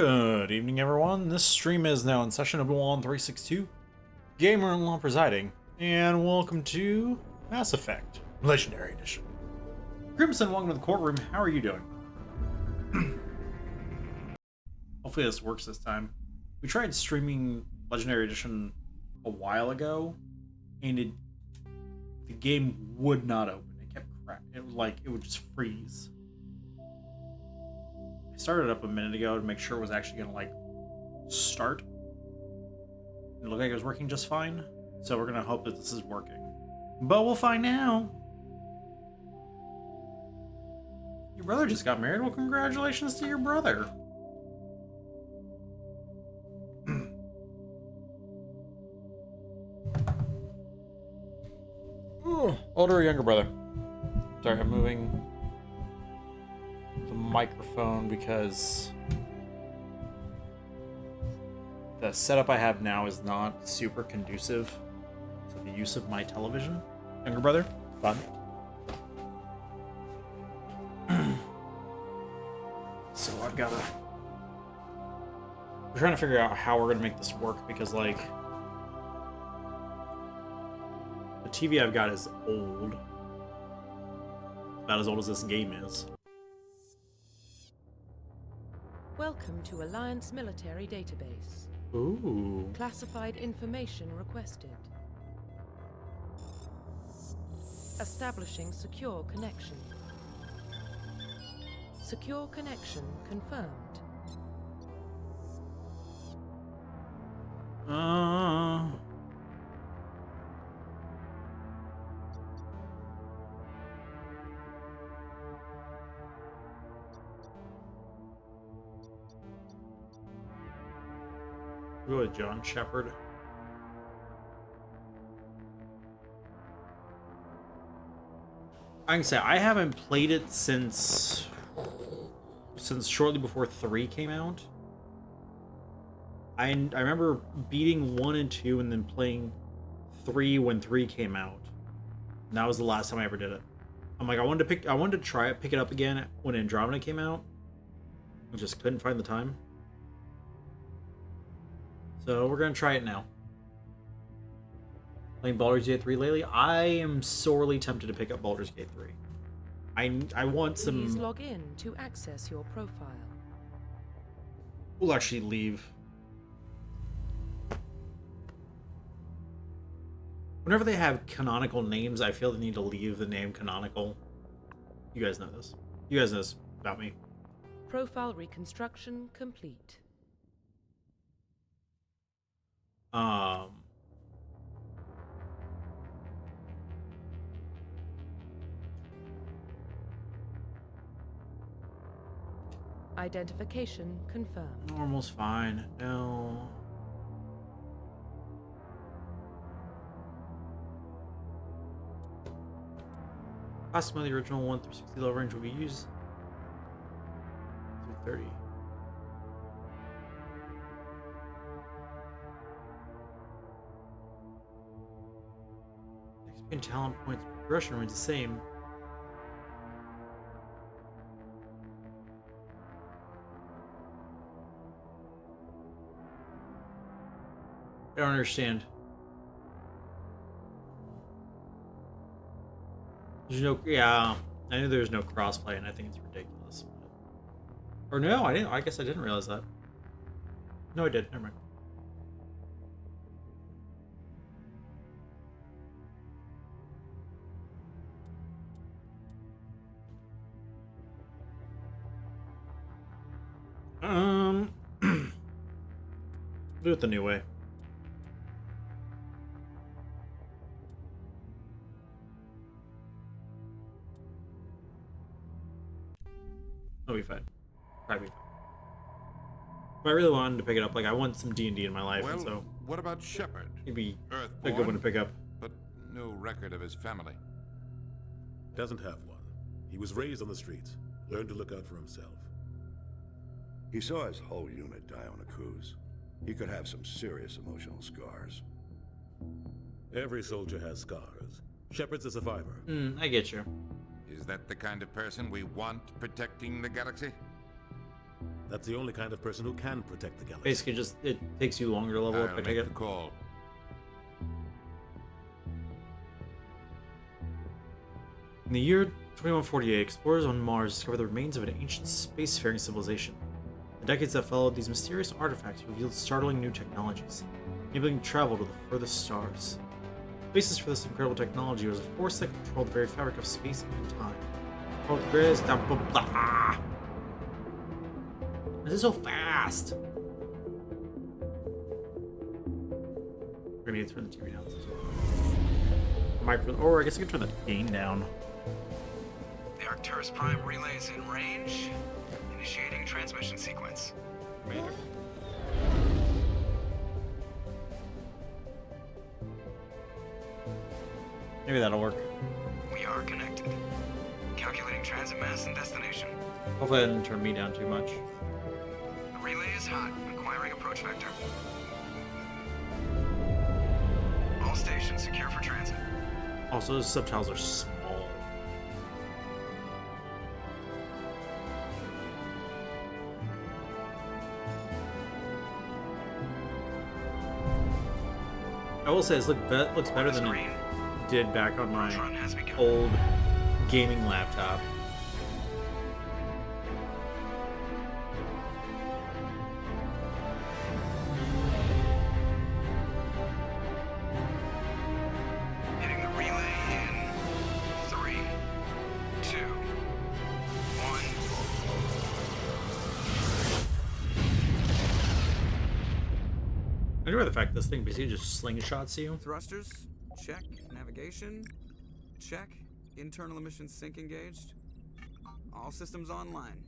Good evening, everyone. This stream is now in session of 1362, Gamer and Law presiding, and welcome to Mass Effect Legendary Edition. Crimson, welcome to the courtroom. How are you doing? Hopefully this works this time. We tried streaming Legendary Edition a while ago, and the game would not open. It kept cracking. It was like it would just freeze. I started up a minute ago to make sure it was actually gonna like start. It looked like it was working just fine, so we're gonna hope that this is working. But we'll find out. Your brother just got married. Well, congratulations to your brother. Older or younger brother? Sorry, I'm moving the microphone because the setup I have now is not super conducive to the use of my television. Younger brother? Fun. So I've got to... We're trying to figure out how we're going to make this work because, like, the TV I've got is old. About as old as this game is. Welcome to Alliance Military Database. Ooh. Classified information requested. Establishing secure connection. Secure connection confirmed. Go with John Shepard. I can say I haven't played it since shortly before 3 came out. I remember beating 1 and 2 and then playing 3 when 3 came out. And that was the last time I ever did it. I'm like, I wanted to try it, pick it up again when Andromeda came out. I just couldn't find the time. So we're gonna try it now. Playing Baldur's Gate 3 lately. I am sorely tempted to pick up Baldur's Gate 3. I want some. Please log in to access your profile. We'll actually leave. Whenever they have canonical names, I feel they need to leave the name canonical. You guys know this. You guys know this about me. Profile reconstruction complete. Identification confirmed. Normal's fine. No. Possibly the original 1 through 60 level range will be used through 30. And talent points progression remains the same. I don't understand. There's no, yeah, I knew there's no crossplay, and I think it's ridiculous. Or no, I didn't. I guess I didn't realize that. No, I did. Never mind. Do it the new way. I'll be fine. Probably fine. But I really wanted to pick it up. Like, I want some D&D in my life, Well, and so what about Shepard? it'd be a Earthborn, good one to pick up. but no record of his family. Doesn't have one. He was raised on the streets. Learned to look out for himself. He saw his whole unit die on a cruise. He could have some serious emotional scars. Every soldier has scars. Shepard's a survivor. I get you. Is that the kind of person we want protecting the galaxy? That's the only kind of person who can protect the galaxy. Basically, just it takes you longer to level up. I'll I take make it. the call. In the year 2148, explorers on Mars discovered the remains of an ancient spacefaring civilization. The decades that followed, these mysterious artifacts revealed startling new technologies, enabling travel to the furthest stars. The basis for this incredible technology was a force that controlled the very fabric of space and time. Called the greatest. This is so fast. We're gonna need to turn the TV down. Micro, or I guess I can turn the gain down. The Arcturus Prime relay is in range. Initiating transmission sequence. Commander. Maybe that'll work. We are connected. Calculating transit mass and destination. Hopefully that didn't turn me down too much. The relay is hot. Acquiring approach vector. All stations secure for transit. Also, those subtitles are small. I will say this looks better than it did back on my Run has begun. old gaming laptop. Hitting the relay in 3, 2, 1. I enjoy the fact this thing basically just slingshots you. Thrusters, check. Navigation, check. Internal emissions sync engaged. All systems online.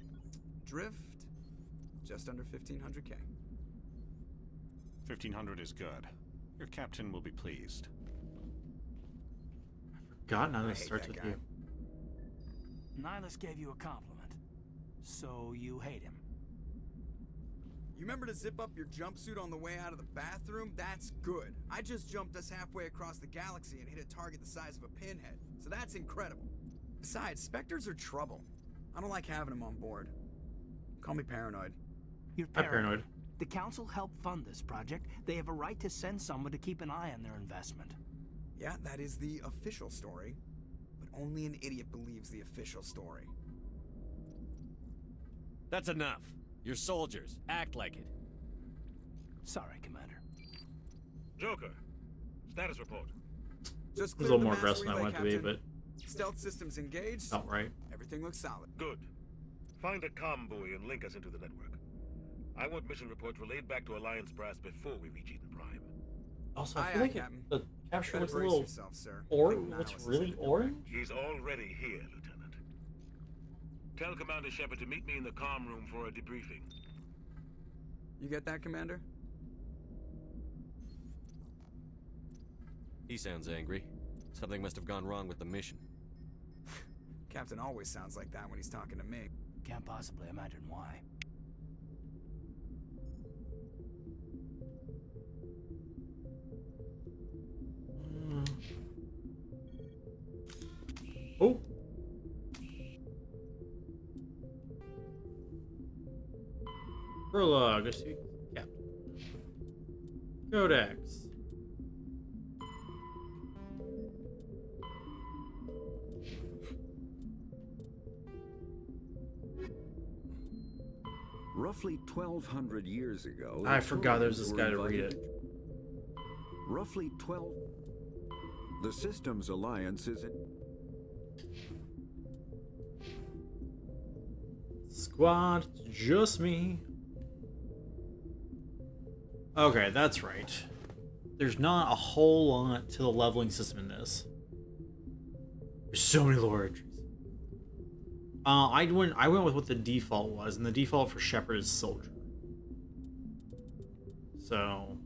Drift, just under 1500K. 1500 is good. Your captain will be pleased. God, now I this hate starts that with guy. you. Nihilus gave you a compliment. So you hate him. You remember to zip up your jumpsuit on the way out of the bathroom? That's good. I just jumped us halfway across the galaxy and hit a target the size of a pinhead. So that's incredible. Besides, Spectres are trouble. I don't like having them on board. Call me paranoid. You're I'm paranoid. The council helped fund this project. They have a right to send someone to keep an eye on their investment. Yeah, that is the official story. But only an idiot believes the official story. That's enough. You're soldiers. Act like it. Sorry, Commander. Joker, status report. Just It was a cleared little the more mass aggressive than I relay, wanted to be, Captain. but Stealth systems engaged. felt right. Everything looks solid. Good. Find a comm buoy and link us into the network. I want mission reports relayed back to Alliance brass before we reach Eden Prime. Also, I Aye, feel aye, like Captain. the capture Better looks a brace little yourself, sir. orange. Nihilus Looks is really headed your way. orange. He's already here, Lieutenant. Tell Commander Shepard to meet me in the comm room for a debriefing. You get that, Commander? He sounds angry. Something must have gone wrong with the mission. Captain always sounds like that when he's talking to me. Can't possibly imagine why. Oh. Prologue. I see. Captain. Codex. Roughly 1,200 years ago... I the forgot there was this Turians guy to were read invited it. Roughly 12... The Systems Alliance is... Squad, it's just me. Okay, that's right. There's not a whole lot to the leveling system in this. There's so many lore entries. I went with what the default was, and the default for Shepard is Soldier. So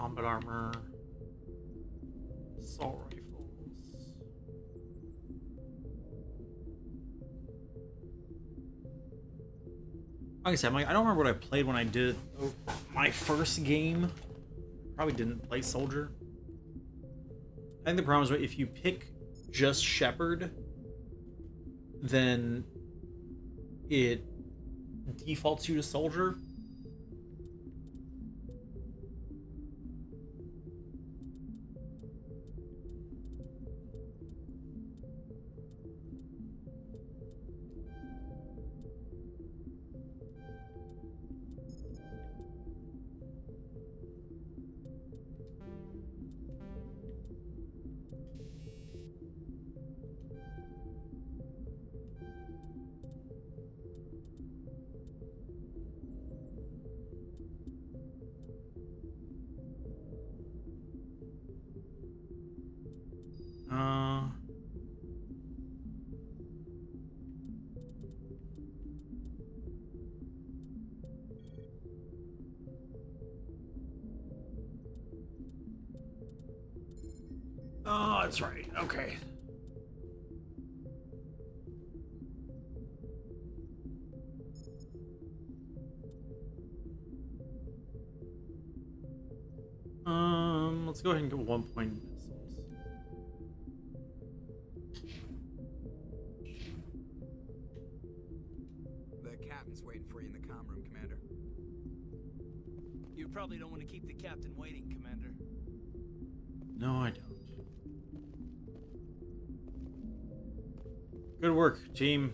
Combat armor. Assault rifles. Like I said, I don't remember what I played when I did my first game. Probably didn't play Soldier. I think the problem is if you pick just Shepard, then it defaults you to Soldier. Oh, that's right. Okay. Let's go ahead and get 1 point missiles. The captain's waiting for you in the comm room, Commander. You probably don't want to keep the captain waiting, Commander. No, I don't. Good work, team.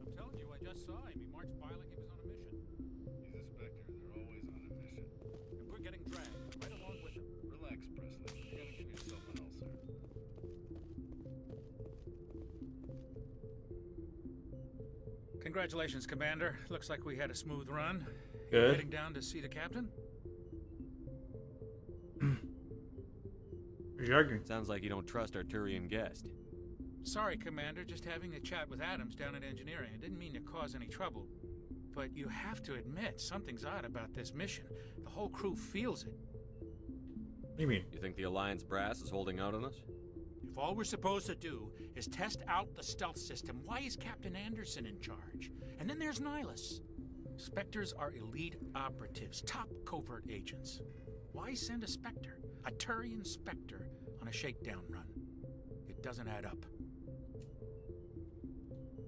I'm telling you, I just saw him. He marched by like he was on a mission. He's a Spectre. They're always on a mission. And we're getting dragged right along with him. Relax, Presley. You're gonna give yourself an ulcer. Congratulations, Commander. Looks like we had a smooth run. Good. Heading down to see the captain? What are you arguing? Sounds like you don't trust our Turian guest. Sorry, Commander. Just having a chat with Adams down at engineering. I didn't mean to cause any trouble. But you have to admit, something's odd about this mission. The whole crew feels it. What do you mean? You think the Alliance brass is holding out on us? If all we're supposed to do is test out the stealth system, why is Captain Anderson in charge? And then there's Nihilus. Spectres are elite operatives, top covert agents. Why send a Spectre, a Turian Spectre, on a shakedown run? It doesn't add up.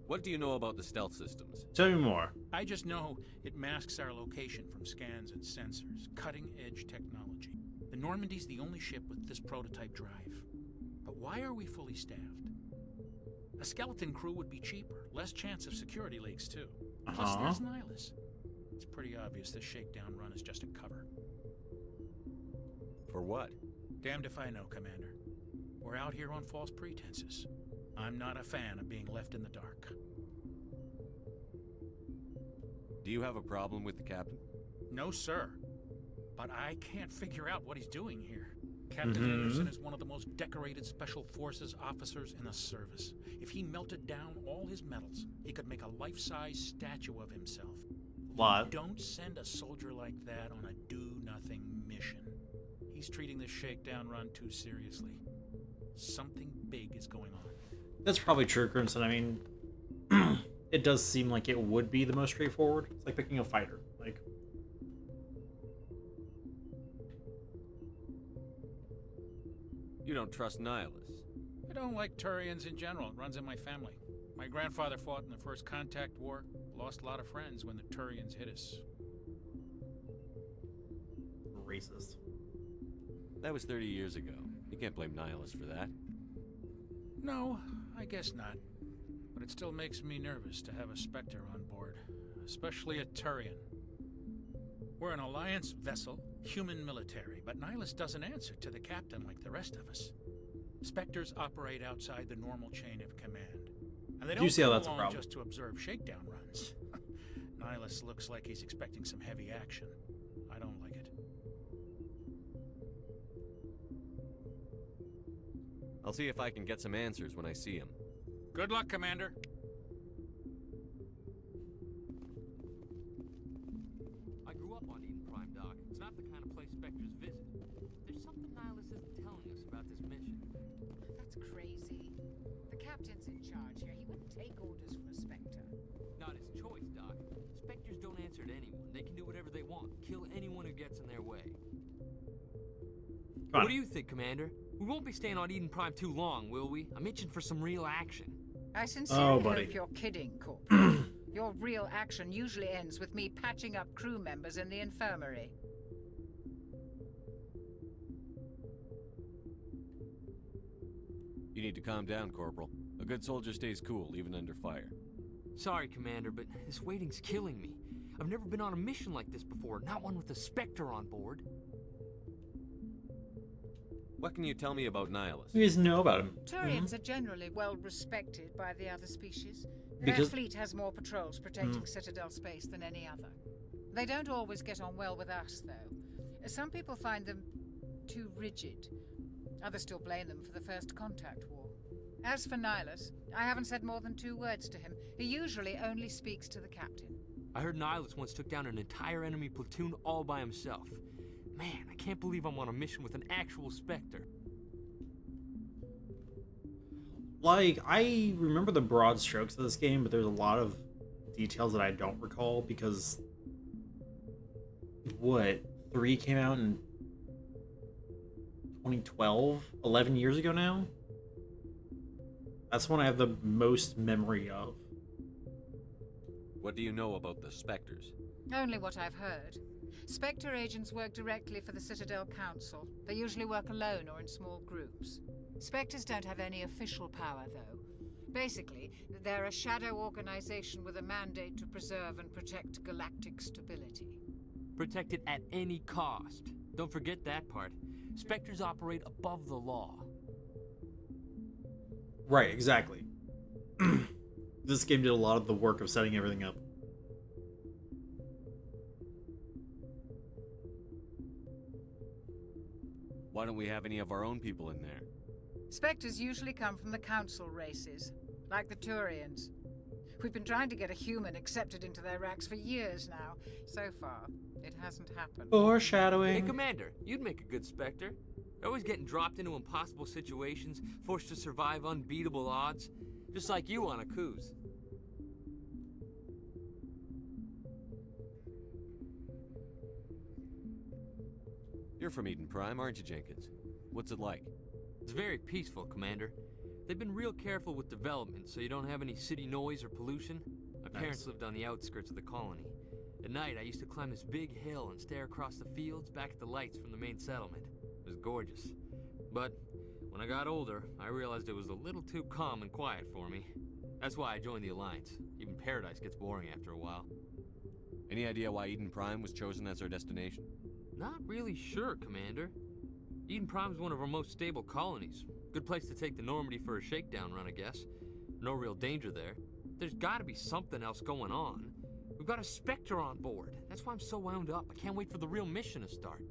What do you know about the stealth systems? Tell me more. I just know it masks our location from scans and sensors. Cutting-edge technology. The Normandy's the only ship with this prototype drive. But why are we fully staffed? A skeleton crew would be cheaper. Less chance of security leaks, too. Plus, there's Nihilus. It's pretty obvious this shakedown run is just a cover. For what? Damned if I know, Commander. We're out here on false pretenses. I'm not a fan of being left in the dark. Do you have a problem with the captain? No, sir. But I can't figure out what he's doing here. Captain Anderson is one of the most decorated Special Forces officers in the service. If he melted down all his medals, he could make a life-size statue of himself. What? Don't send a soldier like that on a do-nothing mission. He's treating this shakedown run too seriously. Something big is going on. That's probably true, Crimson. I mean, it does seem like it would be the most straightforward. It's like picking a fighter. Like, You don't trust Nihilus. I don't like Turians in general. It runs in my family. My grandfather fought in the First Contact War. Lost a lot of friends when the Turians hit us. racist. That was 30 years ago. You can't blame Nihilus for that. No, I guess not. But it still makes me nervous to have a Spectre on board. Especially a Turian. We're an Alliance vessel, human military, but Nihilus doesn't answer to the captain like the rest of us. Spectres operate outside the normal chain of command. And they don't see how come that's a along problem. just to observe shakedown runs. Nihilus looks like he's expecting some heavy action. I don't like it. I'll see if I can get some answers when I see him. Good luck, Commander. Spectre's visit. There's something Nihilus isn't telling us about this mission. That's crazy. The captain's in charge here. He wouldn't take orders from a Spectre. Not his choice, Doc. Spectres don't answer to anyone. They can do whatever they want. Kill anyone who gets in their way. What do you think, Commander? We won't be staying on Eden Prime too long, will we? I'm itching for some real action. I sincerely hope you're kidding, Corporal. Your real action usually ends with me patching up crew members in the infirmary. You need to calm down, Corporal. A good soldier stays cool, even under fire. Sorry, Commander, but this waiting's killing me. I've never been on a mission like this before, not one with a Spectre on board. What can you tell me about Nihilus? You guys know about him. Turians are generally well respected by the other species. Because- Their fleet has more patrols protecting Citadel space than any other. They don't always get on well with us, though. Some people find them too rigid. Others still blame them for the First Contact War. As for Nihilus, I haven't said more than 2 words to him. He usually only speaks to the captain. I heard Nihilus once took down an entire enemy platoon all by himself. Man, I can't believe I'm on a mission with an actual Spectre. Like, I remember the broad strokes of this game, but there's a lot of details that I don't recall because... What? 3 came out in 2012? 11 years ago now? That's when I have the most memory of. What do you know about the Spectres? Only what I've heard. Spectre agents work directly for the Citadel Council. They usually work alone or in small groups. Spectres don't have any official power, though. Basically, they're a shadow organization with a mandate to preserve and protect galactic stability. Protect it at any cost. Don't forget that part. Spectres operate above the law. Right, exactly. This game did a lot of the work of setting everything up. Why don't we have any of our own people in there? Spectres usually come from the Council races, like the Turians. We've been trying to get a human accepted into their ranks for years now. So far, it hasn't happened. Foreshadowing. Hey, Commander, you'd make a good Spectre. Always getting dropped into impossible situations, forced to survive unbeatable odds. Just like you on a cruise. You're from Eden Prime, aren't you, Jenkins? What's it like? It's very peaceful, Commander. They've been real careful with development, so you don't have any city noise or pollution. My parents lived on the outskirts of the colony. At night, I used to climb this big hill and stare across the fields back at the lights from the main settlement. It was gorgeous. But when I got older, I realized it was a little too calm and quiet for me. That's why I joined the Alliance. Even Paradise gets boring after a while. Any idea why Eden Prime was chosen as our destination? Not really sure, Commander. Eden Prime's one of our most stable colonies. Good place to take the Normandy for a shakedown run, I guess. No real danger there. There's gotta be something else going on. We've got a Spectre on board. That's why I'm so wound up. I can't wait for the real mission to start.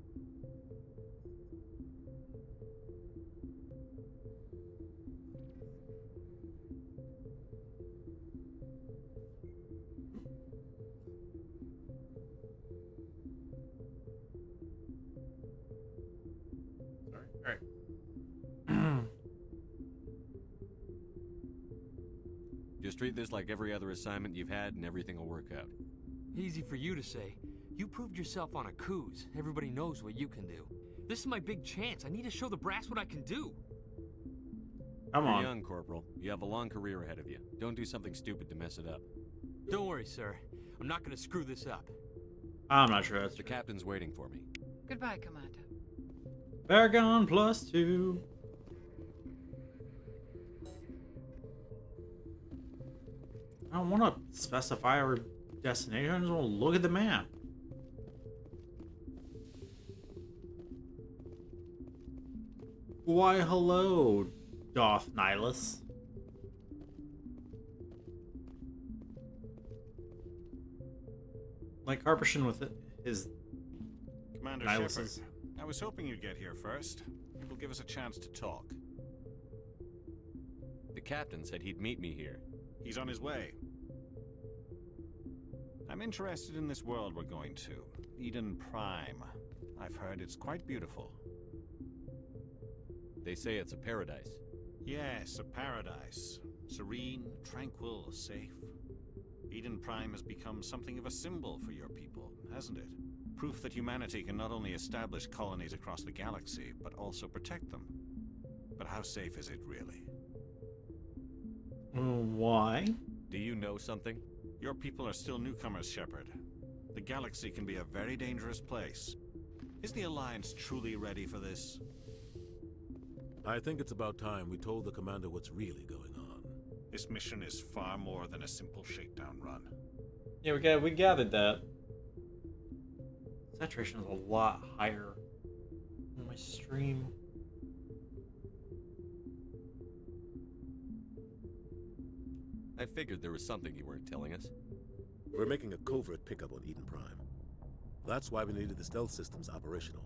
Just treat this like every other assignment you've had and everything will work out. Easy for you to say. You proved yourself on a cruise. Everybody knows what you can do. This is my big chance. I need to show the brass what I can do. Come on. You're young, Corporal. You have a long career ahead of you. Don't do something stupid to mess it up. Don't worry, sir. I'm not gonna screw this up. I'm not sure that's The true. captain's waiting for me. Goodbye, Commander. Paragon +2. I don't want to specify our destination. I just want to look at the map. Why, hello, Doth Nihilus. Like Harpershin with his Commander Nihilus's. Shepard, I was hoping you'd get here first. It will give us a chance to talk. The captain said he'd meet me here. He's on his way. I'm interested in this world we're going to, Eden Prime. I've heard it's quite beautiful. They say it's a paradise. Yes, a paradise. Serene, tranquil, safe. Eden Prime has become something of a symbol for your people, hasn't it? Proof that humanity can not only establish colonies across the galaxy, but also protect them. But how safe is it really? Why? Do you know something? Your people are still newcomers, Shepard. The galaxy can be a very dangerous place. Is the Alliance truly ready for this? I think it's about time we told the commander what's really going on. This mission is far more than a simple shakedown run. Yeah, we gathered that. Saturation is a lot higher on my stream. I figured there was something you weren't telling us. We're making a covert pickup on Eden Prime. That's why we needed the stealth systems operational.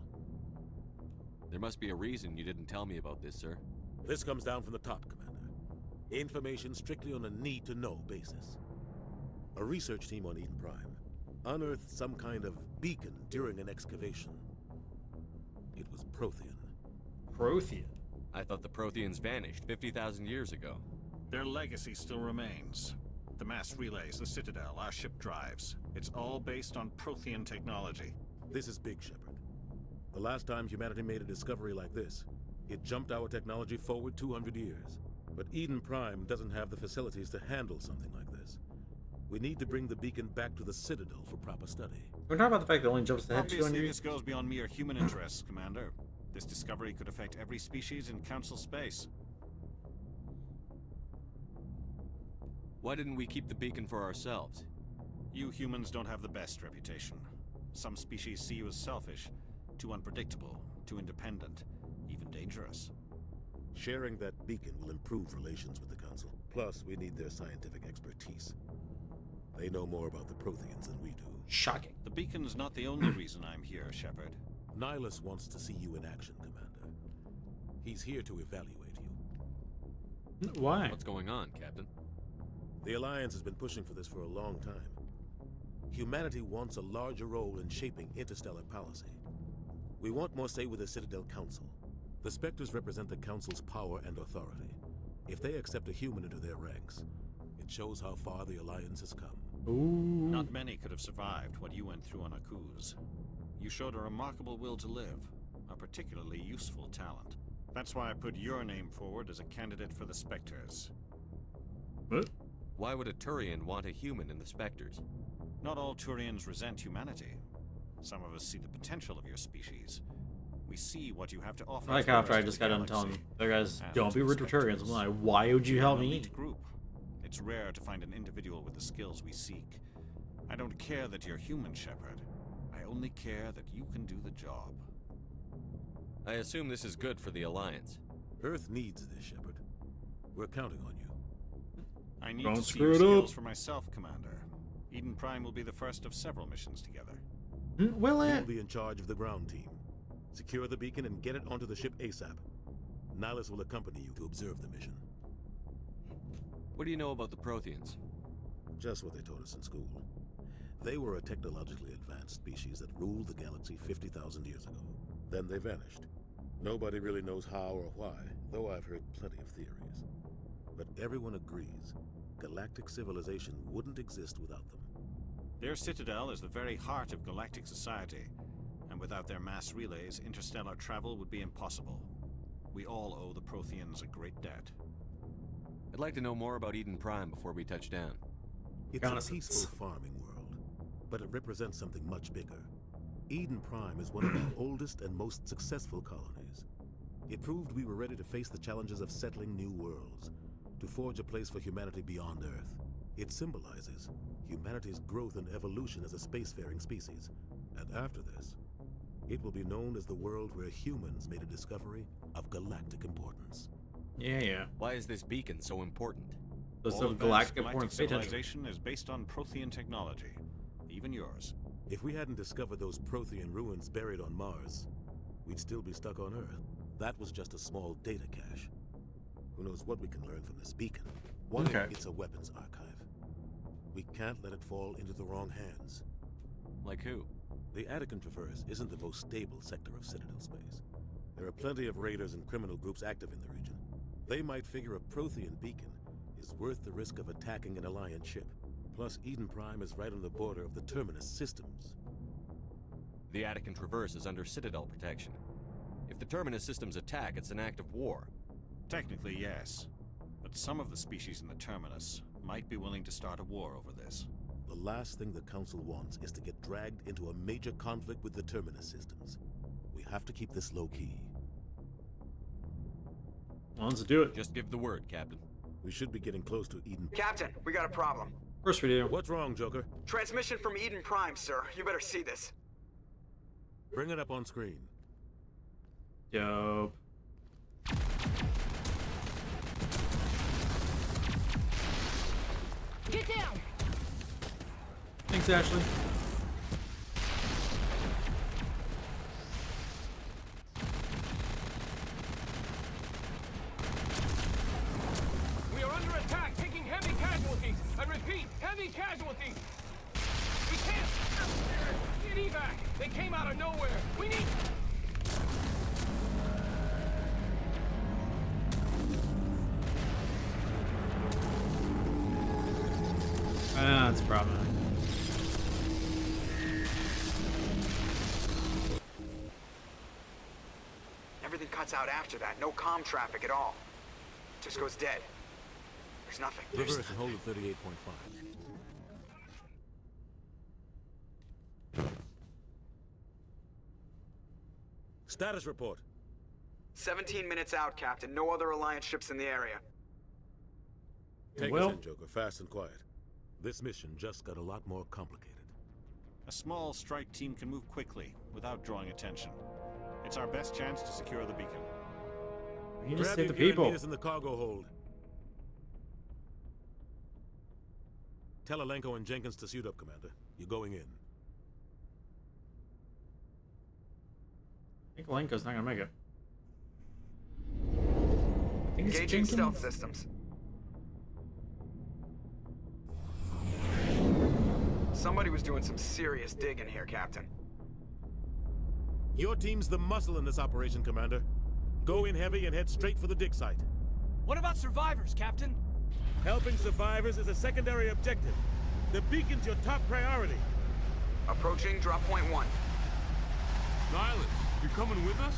There must be a reason you didn't tell me about this, sir. This comes down from the top, Commander. Information strictly on a need-to-know basis. A research team on Eden Prime unearthed some kind of beacon during an excavation. It was Prothean. Prothean? I thought the Protheans vanished 50,000 years ago. Their legacy still remains. The mass relays, the Citadel, our ship drives. It's all based on Prothean technology. This is big, Shepard. The last time humanity made a discovery like this, it jumped our technology forward 200 years. But Eden Prime doesn't have the facilities to handle something like this. We need to bring the beacon back to the Citadel for proper study. We're talking about the fact that it only jumps ahead 200 Obviously, years. this goes beyond mere human interests, Commander. This discovery could affect every species in Council space. Why didn't we keep the beacon for ourselves? You humans don't have the best reputation. Some species see you as selfish, too unpredictable, too independent, even dangerous. Sharing that beacon will improve relations with the Council. Plus, we need their scientific expertise. They know more about the Protheans than we do. Shocking. The beacon's not the only reason I'm here, Shepard. Nihilus wants to see you in action, Commander. He's here to evaluate you. Why? What's going on, Captain? The Alliance has been pushing for this for a long time. Humanity wants a larger role in shaping interstellar policy. We want more say with the Citadel Council. The Spectres represent the Council's power and authority. If they accept a human into their ranks, it shows how far the Alliance has come. Ooh. Not many could have survived what you went through on Akuz. You showed a remarkable will to live, a particularly useful talent. That's why I put your name forward as a candidate for the Spectres. What? Why would a Turian want a human in the Spectres? Not all Turians resent humanity. Some of us see the potential of your species. We see what you have to offer. Like after I just got done telling the guys, don't be rude to Turians. I'm like, why would you help me? Group. It's rare to find an individual with the skills we seek. I don't care that you're human, Shepard. I only care that you can do the job. I assume this is good for the Alliance. Earth needs this, Shepard. We're counting on you. I need Don't to see screw your it skills up. for myself, Commander. Eden Prime will be the first of several missions together. Will You'll it? be in charge of the ground team. Secure the beacon and get it onto the ship ASAP. Nihilus will accompany you to observe the mission. What do you know about the Protheans? Just what they taught us in school. They were a technologically advanced species that ruled the galaxy 50,000 years ago. Then they vanished. Nobody really knows how or why, though I've heard plenty of theories. But everyone agrees, galactic civilization wouldn't exist without them. Their citadel is the very heart of galactic society, and without their mass relays, interstellar travel would be impossible. We all owe the Protheans a great debt. I'd like to know more about Eden Prime before we touch down. It's a peaceful farming world, but it represents something much bigger. Eden Prime is one of our oldest and most successful colonies. It proved we were ready to face the challenges of settling new worlds, to forge a place for humanity beyond Earth. It symbolizes humanity's growth and evolution as a spacefaring species. And after this, it will be known as the world where humans made a discovery of galactic importance. Yeah. Why is this beacon so important? There's All some advanced galactic importance. Pay attention. civilization is based on Prothean technology, even yours. If we hadn't discovered those Prothean ruins buried on Mars, we'd still be stuck on Earth. That was just a small data cache. Who knows what we can learn from this beacon? One, Okay. it's a weapons archive. We can't let it fall into the wrong hands. Like who? The Attican Traverse isn't the most stable sector of Citadel space. There are plenty of raiders and criminal groups active in the region. They might figure a Prothean beacon is worth the risk of attacking an Alliance ship. Plus, Eden Prime is right on the border of the Terminus systems. The Attican Traverse is under Citadel protection. If the Terminus systems attack, it's an act of war. Technically, yes. But some of the species in the Terminus might be willing to start a war over this. The last thing the Council wants is to get dragged into a major conflict with the Terminus systems. We have to keep this low-key. Let's do it. Just give the word, Captain. We should be getting close to Eden. Captain, we got a problem. Of course we do. What's wrong, Joker? Transmission from Eden Prime, sir. You better see this. Bring it up on screen. Dope. Get down! Thanks, Ashley. We are under attack, taking heavy casualties. I repeat, heavy casualties. We can't get evac. They came out of nowhere. We need... That's a problem. Everything cuts out after that. No comm traffic at all. Just goes dead. There's nothing. Reverse and hold at 38.5. Status report. 17 minutes out, Captain. No other Alliance ships in the area. Take us in, Joker. Fast and quiet. This mission just got a lot more complicated. A small strike team can move quickly, without drawing attention. It's our best chance to secure the beacon. We need to Grab save your the gear and people. meet us in the cargo hold. Tell Alenko and Jenkins to suit up, Commander. You're going in. I think Lenko's not gonna make it. I think it's Engaging Jenkins. stealth systems. Somebody was doing some serious digging here, Captain. Your team's the muscle in this operation, Commander. Go in heavy and head straight for the dig site. What about survivors, Captain? Helping survivors is a secondary objective. The beacon's your top priority. Approaching drop point 1. Nihilus, you coming with us?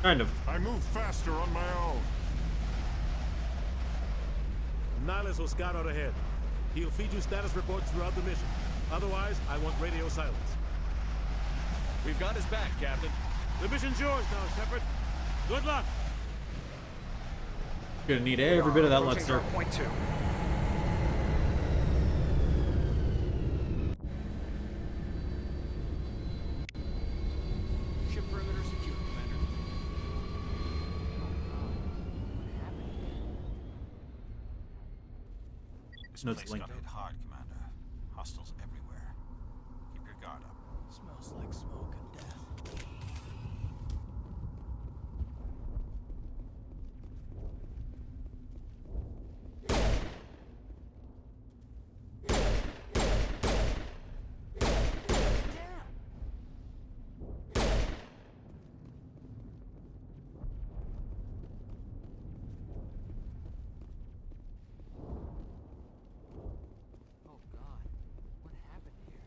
Kind of. I move faster on my own. Nihilus will scout out ahead. He'll feed you status reports throughout the mission. Otherwise, I want radio silence. We've got his back, Captain. The mission's yours now, Shepard. Good luck. Gonna need every bit of that luck, sir. Drop point 2. Ship perimeter secure, Commander. This No, it's place linked. got hit hard, Commander. Hostiles everywhere. Keep your guard up. Smells like smoke and death. Oh God, what happened here?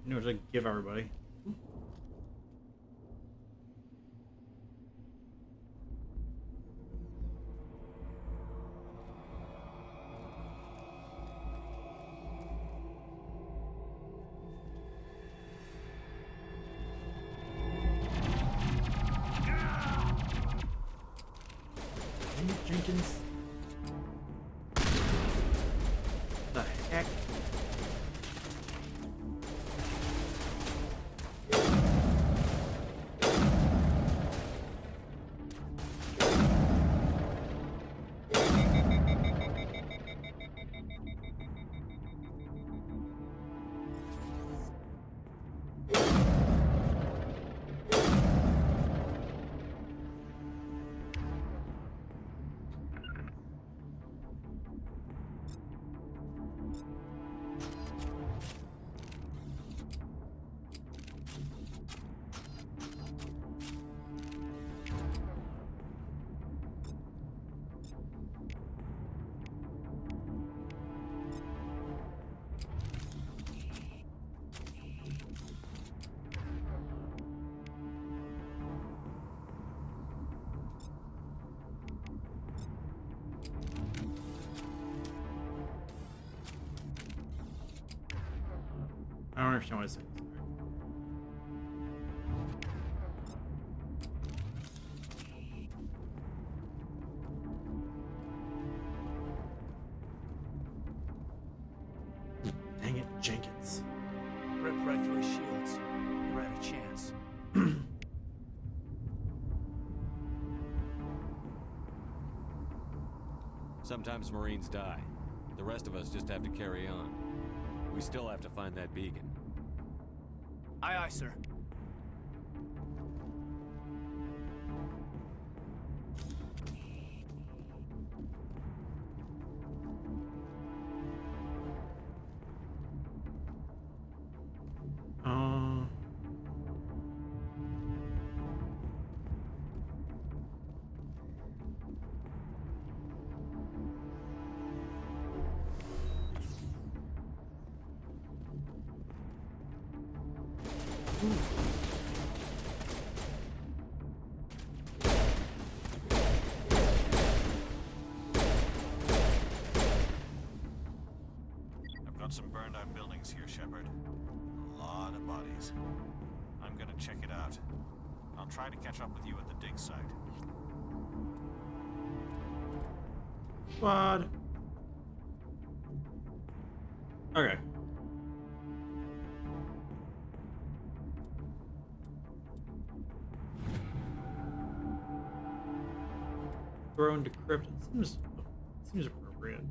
You know what to give everybody. Jenkins. don't understand what it's saying. Dang it, Jenkins. Rip right through his shields. Never had a chance. Sometimes Marines die. The rest of us just have to carry on. We still have to find that beacon. Aye, aye, sir. I've got some burned out buildings here, Shepard. A lot of bodies. I'm gonna check it out. I'll try to catch up with you at the dig site. Squad. Okay. Thrown decrypted seems appropriate.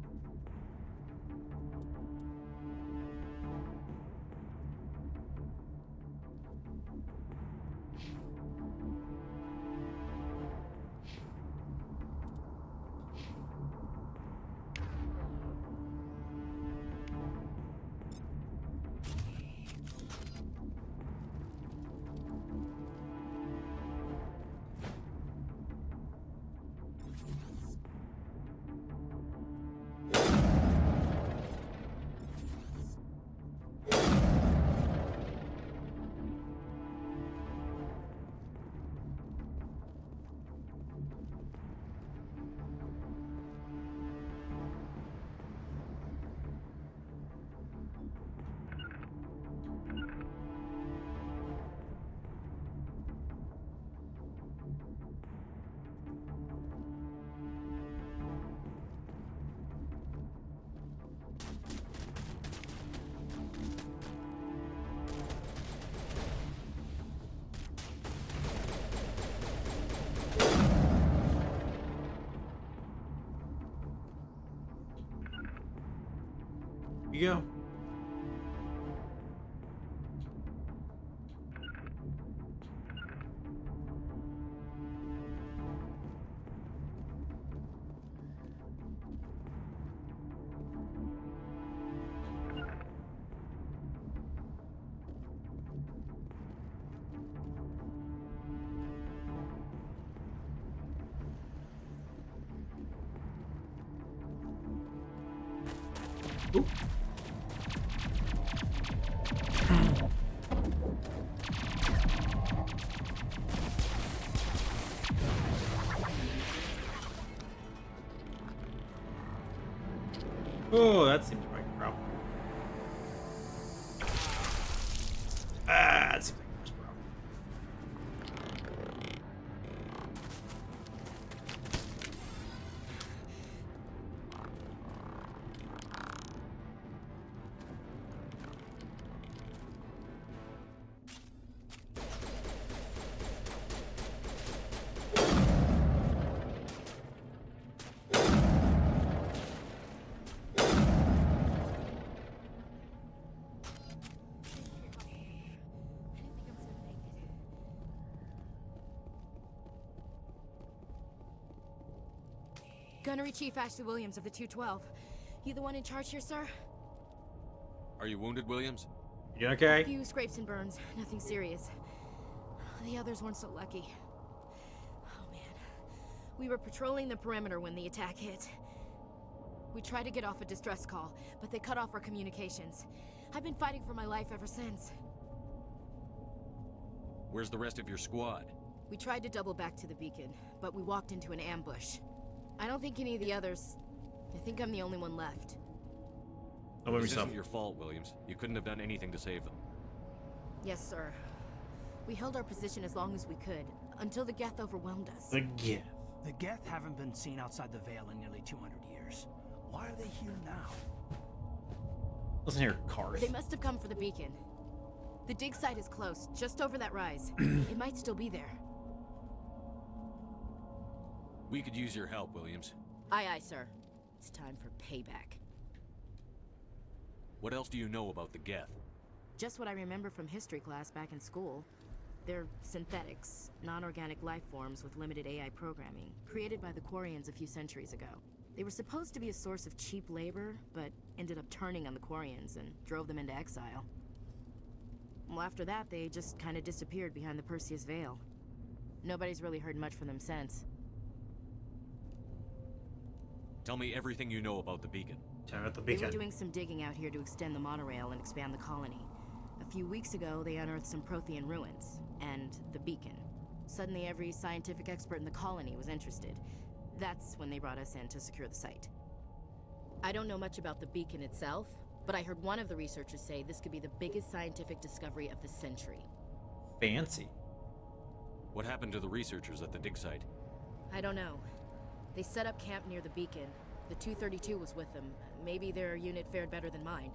Here you go. Ooh. Oh, that seems like a problem. Ah, that seems like a problem. Gunnery Chief Ashley Williams of the 212. You the one in charge here, sir? Are you wounded, Williams? You okay? A few scrapes and burns, nothing serious. The others weren't so lucky. Oh man. We were patrolling the perimeter when the attack hit. We tried to get off a distress call, but they cut off our communications. I've been fighting for my life ever since. Where's the rest of your squad? We tried to double back to the beacon, but we walked into an ambush. I don't think any of the others... I think I'm the only one left. This isn't your fault, Williams. You couldn't have done anything to save them. Yes, sir. We held our position as long as we could, until the Geth overwhelmed us. The Geth. The Geth haven't been seen outside the Veil in nearly 200 years. Why are they here now? Listen here, Karth. They must have come for the beacon. The dig site is close, just over that rise. It might still be there. We could use your help, Williams. Aye, aye, sir. It's time for payback. What else do you know about the Geth? Just what I remember from history class back in school. They're synthetics, non-organic life forms with limited AI programming, created by the Quarians a few centuries ago. They were supposed to be a source of cheap labor, but ended up turning on the Quarians and drove them into exile. Well, after that, they just kind of disappeared behind the Perseus Veil. Nobody's really heard much from them since. Tell me everything you know about the beacon. They were doing some digging out here to extend the monorail and expand the colony. A few weeks ago, they unearthed some Prothean ruins, and the beacon. Suddenly, every scientific expert in the colony was interested. That's when they brought us in to secure the site. I don't know much about the beacon itself, but I heard one of the researchers say this could be the biggest scientific discovery of the century. Fancy. What happened to the researchers at the dig site? I don't know. They set up camp near the beacon. The 232 was with them. Maybe their unit fared better than mine.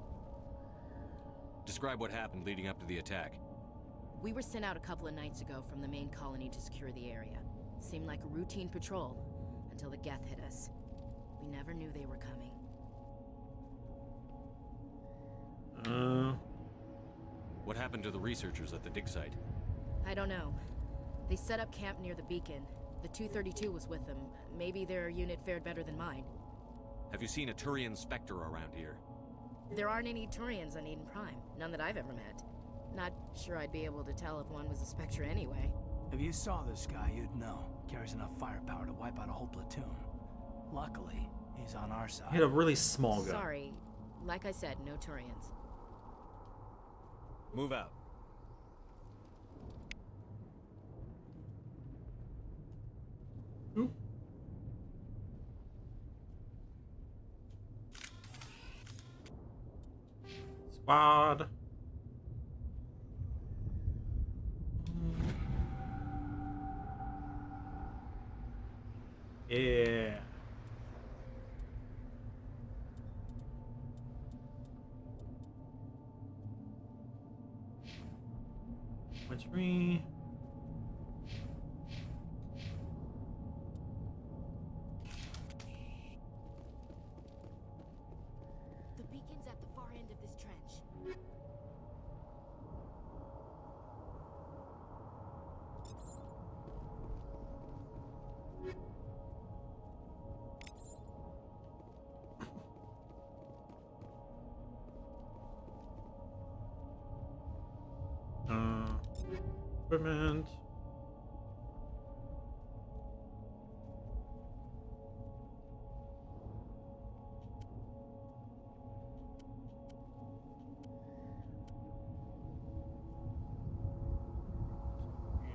Describe what happened leading up to the attack. We were sent out a couple of nights ago from the main colony to secure the area. Seemed like a routine patrol, until the Geth hit us. We never knew they were coming. What happened to the researchers at the dig site? I don't know. They set up camp near the beacon. The 232 was with them. Maybe their unit fared better than mine. Have you seen a Turian Spectre around here? There aren't any Turians on Eden Prime. None that I've ever met. Not sure I'd be able to tell if one was a Spectre anyway. If you saw this guy, you'd know. Carries enough firepower to wipe out a whole platoon. Luckily, he's on our side. He had a really small gun. Sorry. Like I said, no Turians. Move out. Ooh. Squad. Yeah. What's me? The beacon's at the far end of this trench. Equipment.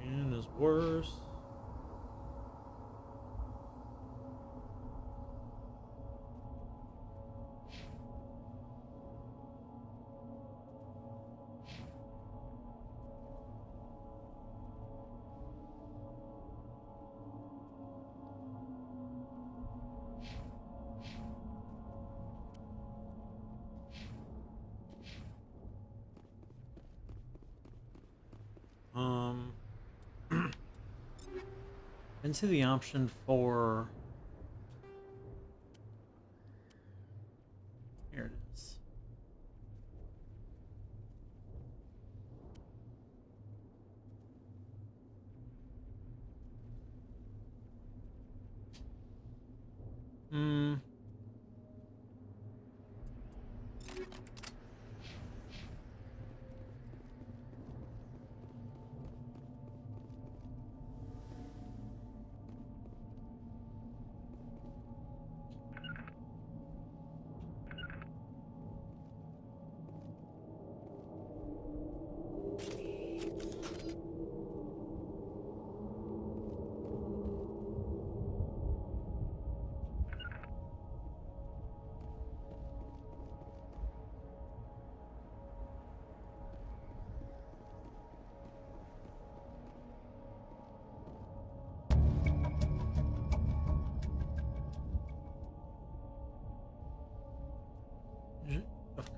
And is worse. Into the option for here it is.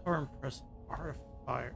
Or impress art of fire.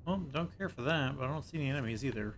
Well, don't care for that, but I don't see any enemies either.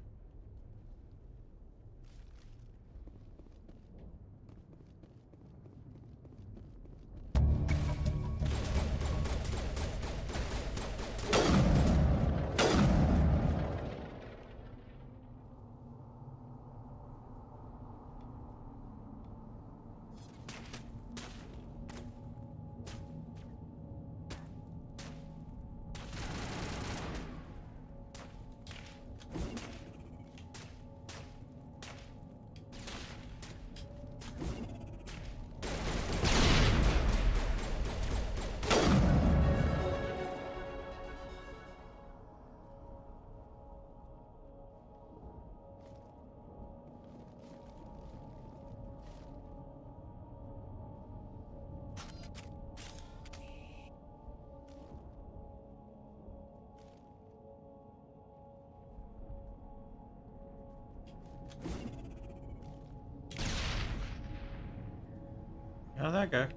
How'd that go?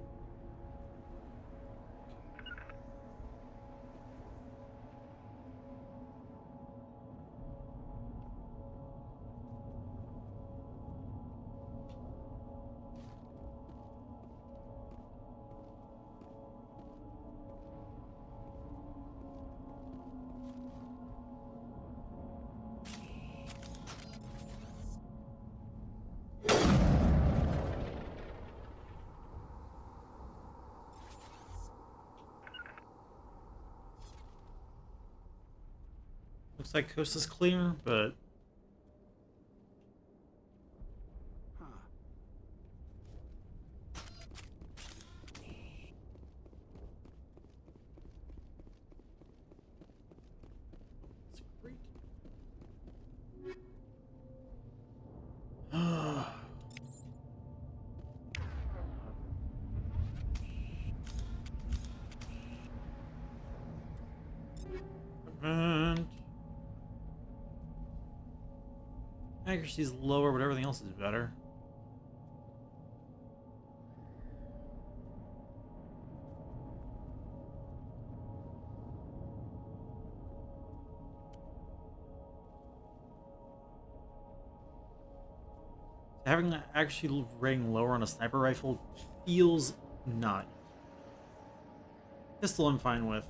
Looks like coast is clear, but and accuracy's lower, but everything else is better. Having the accuracy rating lower on a sniper rifle feels not. Pistol I'm fine with.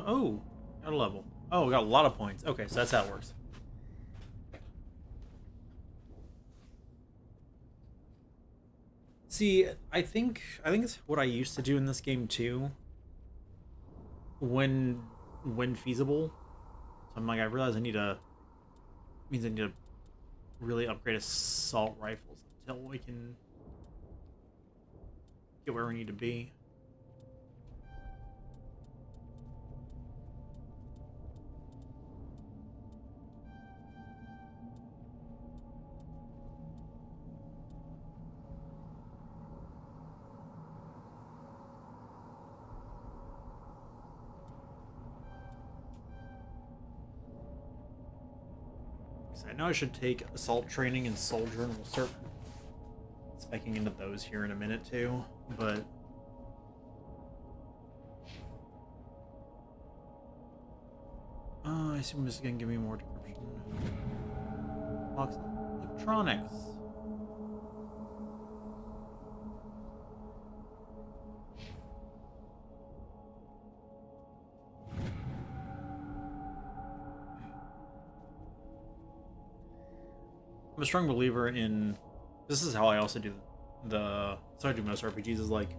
Oh, got a level. Oh, got a lot of points. Okay, so that's how it works. See, I think it's what I used to do in this game too. When feasible. So I'm like, I realize I need to really upgrade assault rifles until we can get where we need to be. I know I should take assault training and soldier, and we'll start specking into those here in a minute too, but I assume this is gonna give me more decryption. Box electronics. I'm a strong believer in, this is how I also do the, so I do most RPGs, is like,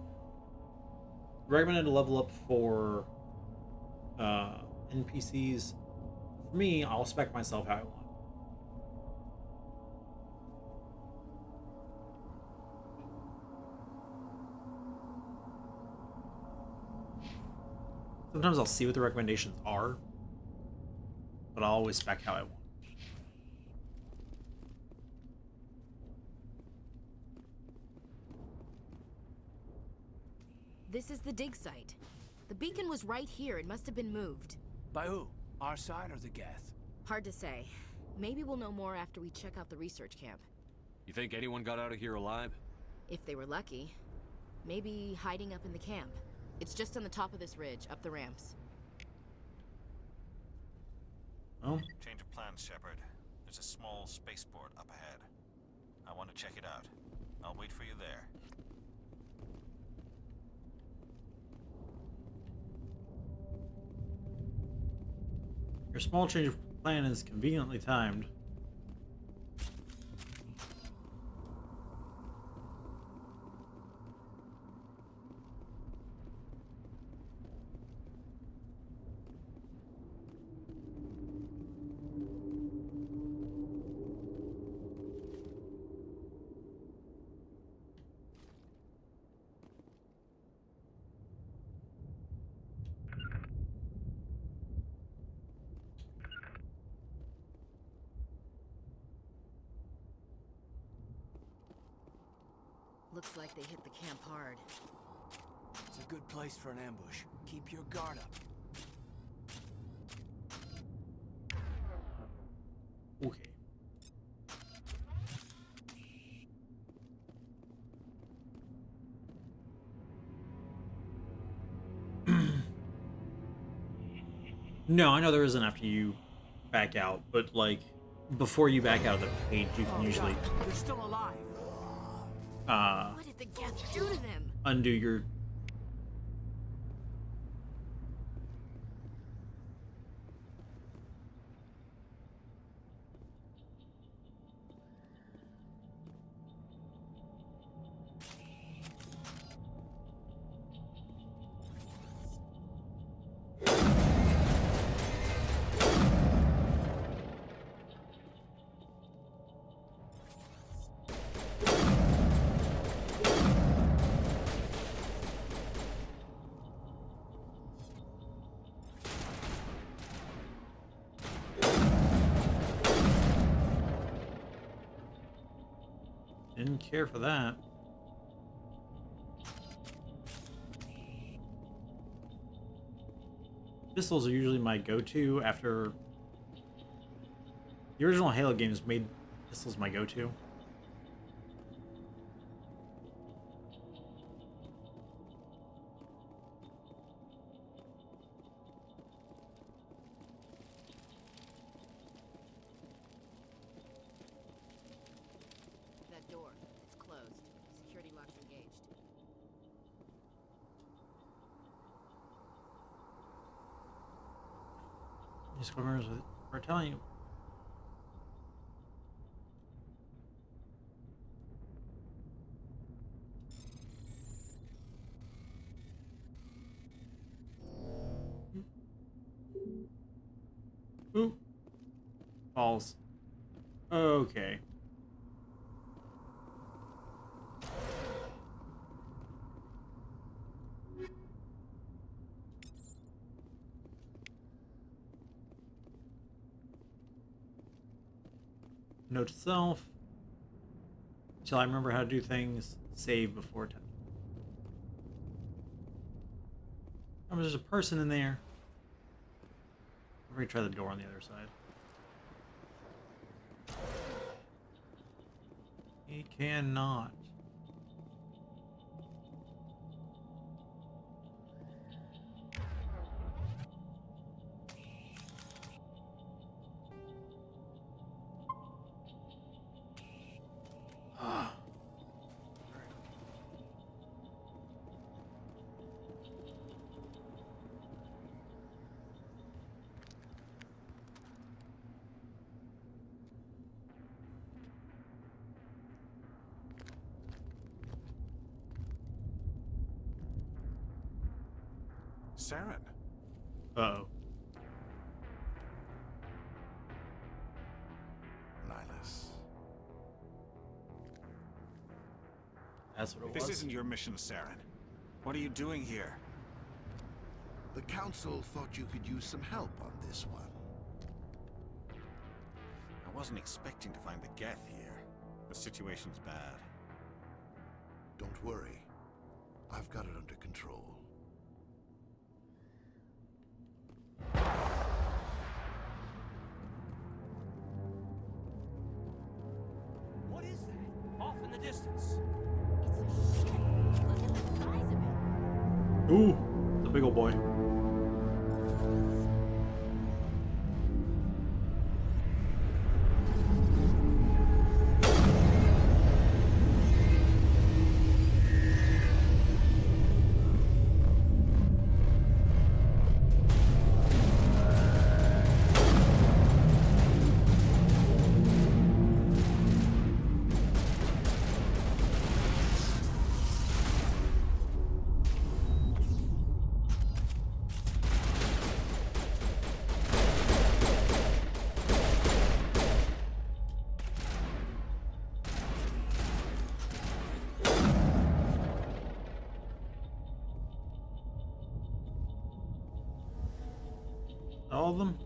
recommended level up for NPCs. For me, I'll spec myself how I want. Sometimes I'll see what the recommendations are, but I'll always spec how I want. This is the dig site. The beacon was right here. It must have been moved. By who? Our side or the Geth? Hard to say. Maybe we'll know more after we check out the research camp. You think anyone got out of here alive? If they were lucky. Maybe hiding up in the camp. It's just on the top of this ridge, up the ramps. Oh. Change of plans, Shepard. There's a small spaceport up ahead. I want to check it out. I'll wait for you there. Your small change of plan is conveniently timed. Looks like they hit the camp hard. It's a good place for an ambush. Keep your guard up. Okay. No, I know there isn't after you back out, but like before you back out of the page, you can usually They're still alive. What did the Geth do to them? Undo your didn't care for that. Pistols are usually my go-to after the original Halo games made pistols my go-to. That door. It's closed. Security lock's engaged. These swimmers are telling you. Ooh. Falls. Okay. Note to self. Until I remember how to do things, save before time. Oh, there's a person in there. We're gonna try the door on the other side. He cannot. Saren. Uh-oh. Nihilus. That's what it was. This isn't your mission, Saren. What are you doing here? The Council thought you could use some help on this one. I wasn't expecting to find the Geth here. The situation's bad. Don't worry. I've got it under control. What is that? Off in the distance. Ooh, the big old boy. All of them?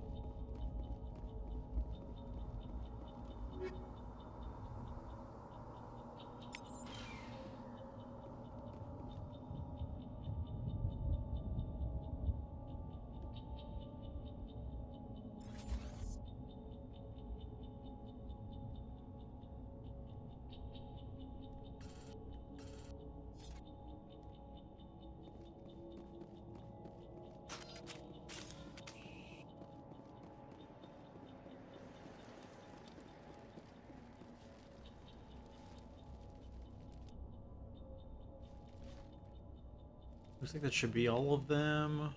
Looks like that should be all of them.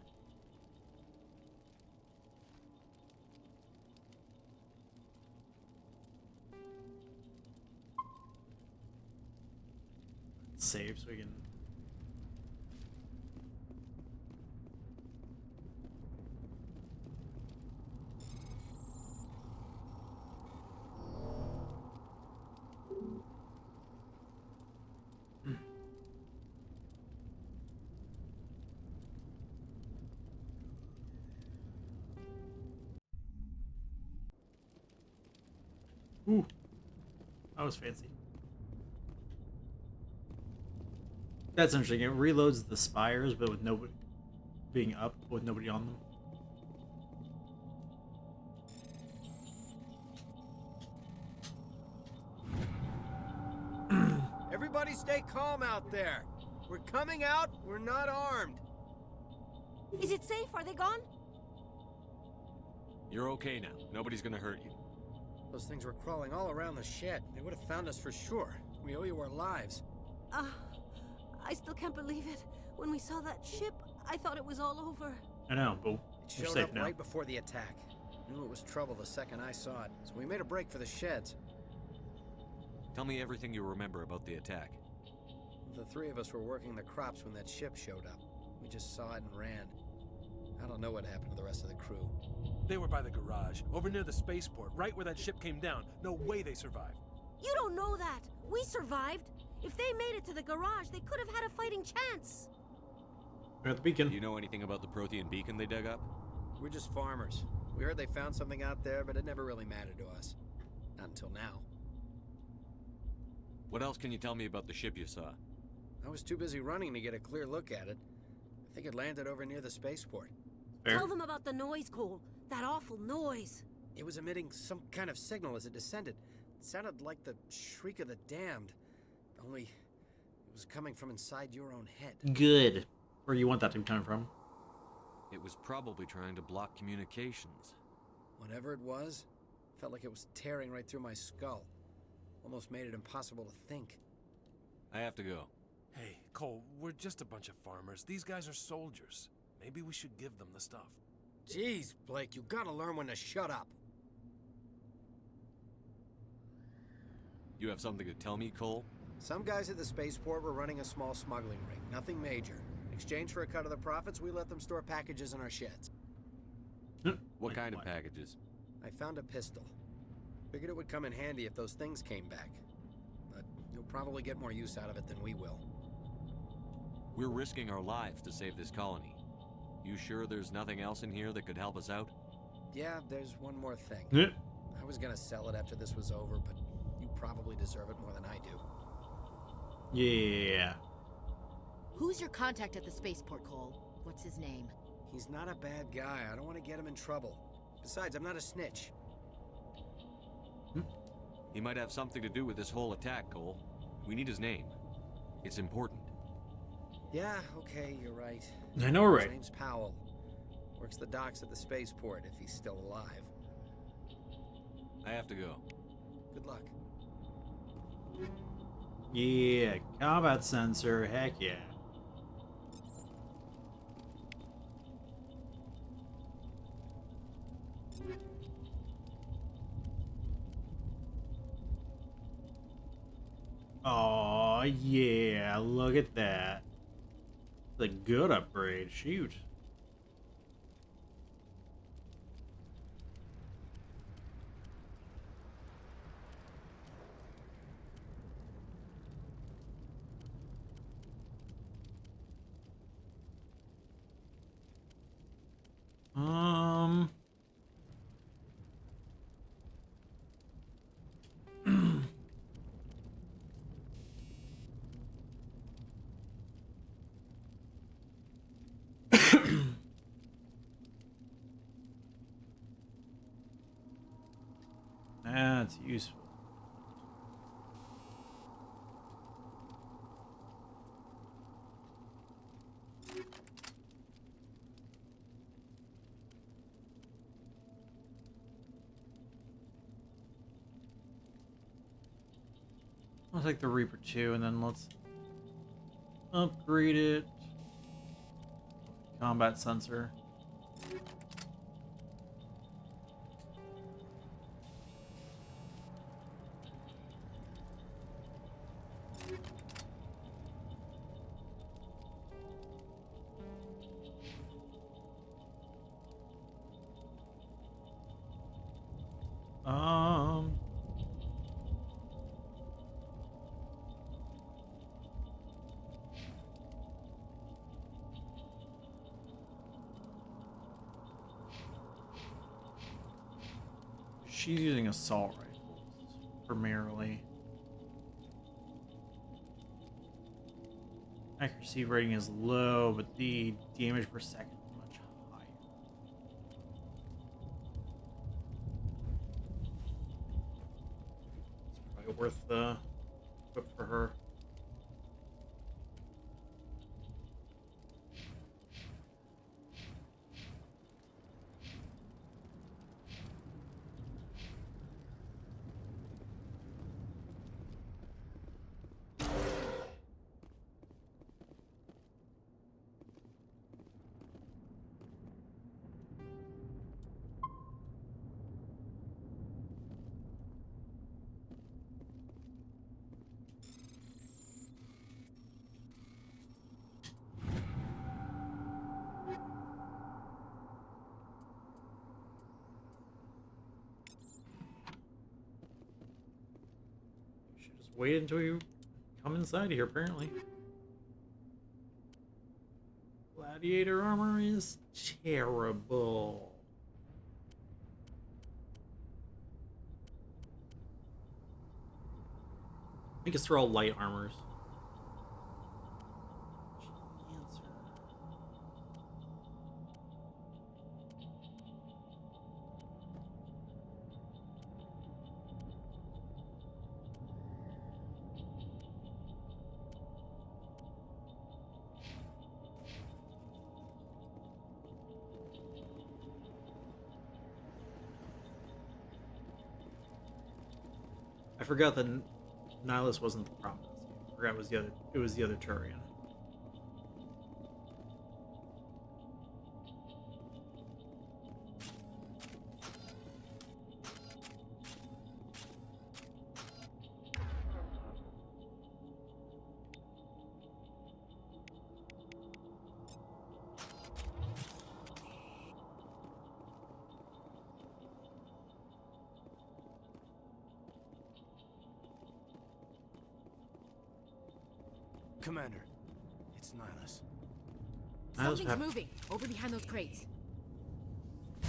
Save so we can. Ooh, that was fancy. That's interesting. It reloads the spires, but with nobody being up, with nobody on them. Everybody stay calm out there. We're coming out. We're not armed. Is it safe? Are they gone? You're okay now. Nobody's gonna hurt you. Those things were crawling all around the shed. They would have found us for sure. We owe you our lives. I still can't believe it. When we saw that ship, I thought it was all over. I know, but It we're showed safe up now. right before the attack. Knew it was trouble the second I saw it, so we made a break for the sheds. Tell me everything you remember about the attack. The three of us were working the crops when that ship showed up. We just saw it and ran. I don't know what happened to the rest of the crew. They were by the garage, over near the spaceport, right where that ship came down. No way they survived. You don't know that. We survived. If they made it to the garage, they could have had a fighting chance. We're at the beacon. Do you know anything about the Prothean beacon they dug up? We're just farmers. We heard they found something out there, but it never really mattered to us. Not until now. What else can you tell me about the ship you saw? I was too busy running to get a clear look at it. I think it landed over near the spaceport. Fair. Tell them about the noise, Cole. That awful noise. It was emitting some kind of signal as it descended. It sounded like the shriek of the damned. Only it was coming from inside your own head. Good. Where you want that to be coming from? It was probably trying to block communications. Whatever it was, felt like it was tearing right through my skull. Almost made it impossible to think. I have to go. Hey, Cole, we're just a bunch of farmers. These guys are soldiers. Maybe we should give them the stuff. Jeez, Blake, you gotta learn when to shut up. You have something to tell me, Cole? Some guys at the spaceport were running a small smuggling ring. Nothing major. In exchange for a cut of the profits, we let them store packages in our sheds. What kind of packages? I found a pistol. Figured it would come in handy if those things came back. But you'll probably get more use out of it than we will. We're risking our lives to save this colony. You sure there's nothing else in here that could help us out? Yeah, there's one more thing. Yeah. I was gonna sell it after this was over, but you probably deserve it more than I do. Yeah. Who's your contact at the spaceport, Cole? What's his name? He's not a bad guy. I don't want to get him in trouble. Besides, I'm not a snitch. He might have something to do with this whole attack, Cole. We need his name. It's important. Yeah, okay, you're right. I know we're right. His name's Powell. Works the docks at the spaceport if he's still alive. I have to go. Good luck. Yeah, combat sensor, heck yeah. Oh yeah, look at that. The good upgrade, shoot. That's useful. I'll take the Reaper 2 and then let's upgrade it. Combat sensor. She's using assault rifles primarily. Accuracy rating is low, but the damage per second is much higher. It's probably worth the whip for her. Wait until you come inside here, apparently. Gladiator armor is terrible. I think it's they're all light armors. I forgot that Nihilus wasn't the problem. I forgot it was the other Turian. Commander, it's Nihilus. Something's moving over behind those crates.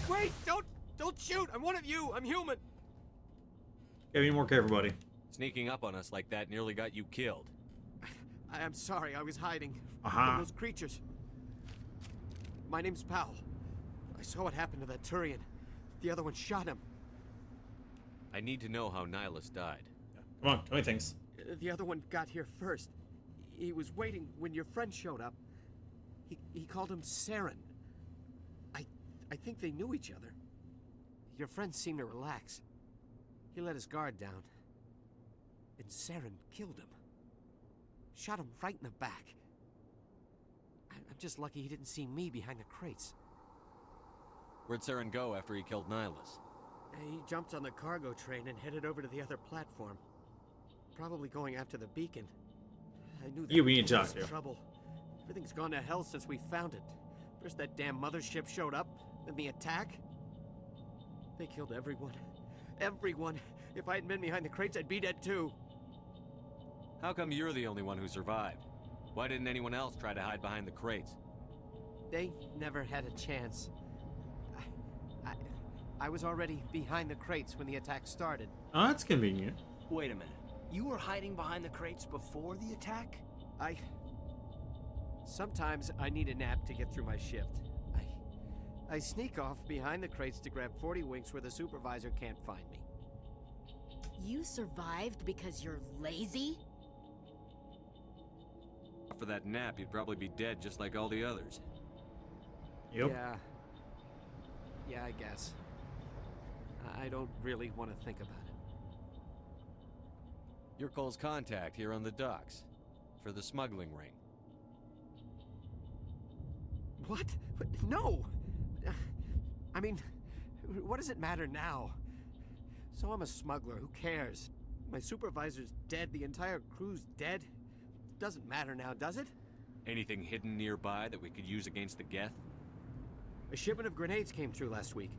Wait! Don't shoot! I'm one of you! I'm human! Gotta be more careful, buddy. Sneaking up on us like that nearly got you killed. I'm sorry, I was hiding Uh-huh. from those creatures. My name's Powell. I saw what happened to that Turian. The other one shot him. I need to know how Nihilus died. Come on, tell me things. The other one got here first. He was waiting when your friend showed up. He called him Saren. I think they knew each other. Your friend seemed to relax. He let his guard down. And Saren killed him. Shot him right in the back. I'm just lucky he didn't see me behind the crates. Where'd Saren go after he killed Nihilus? He jumped on the cargo train and headed over to the other platform. Probably going after the beacon. I knew that we need to talk was to. trouble. Everything's gone to hell since we found it. First that damn mothership showed up, then the attack. They killed everyone. Everyone. If I hadn't been behind the crates, I'd be dead too. How come you're the only one who survived? Why didn't anyone else try to hide behind the crates? They never had a chance. I was already behind the crates when the attack started. Oh, that's convenient. Wait a minute. You were hiding behind the crates before the attack? Sometimes I need a nap to get through my shift. I sneak off behind the crates to grab 40 winks where the supervisor can't find me. You survived because you're lazy? For that nap, you'd probably be dead just like all the others. Yep. Yeah, I guess. I don't really want to think about it. You're Cole's contact here on the docks. For the smuggling ring. What? No! I mean, what does it matter now? So I'm a smuggler, who cares? My supervisor's dead, the entire crew's dead. Doesn't matter now, does it? Anything hidden nearby that we could use against the Geth? A shipment of grenades came through last week.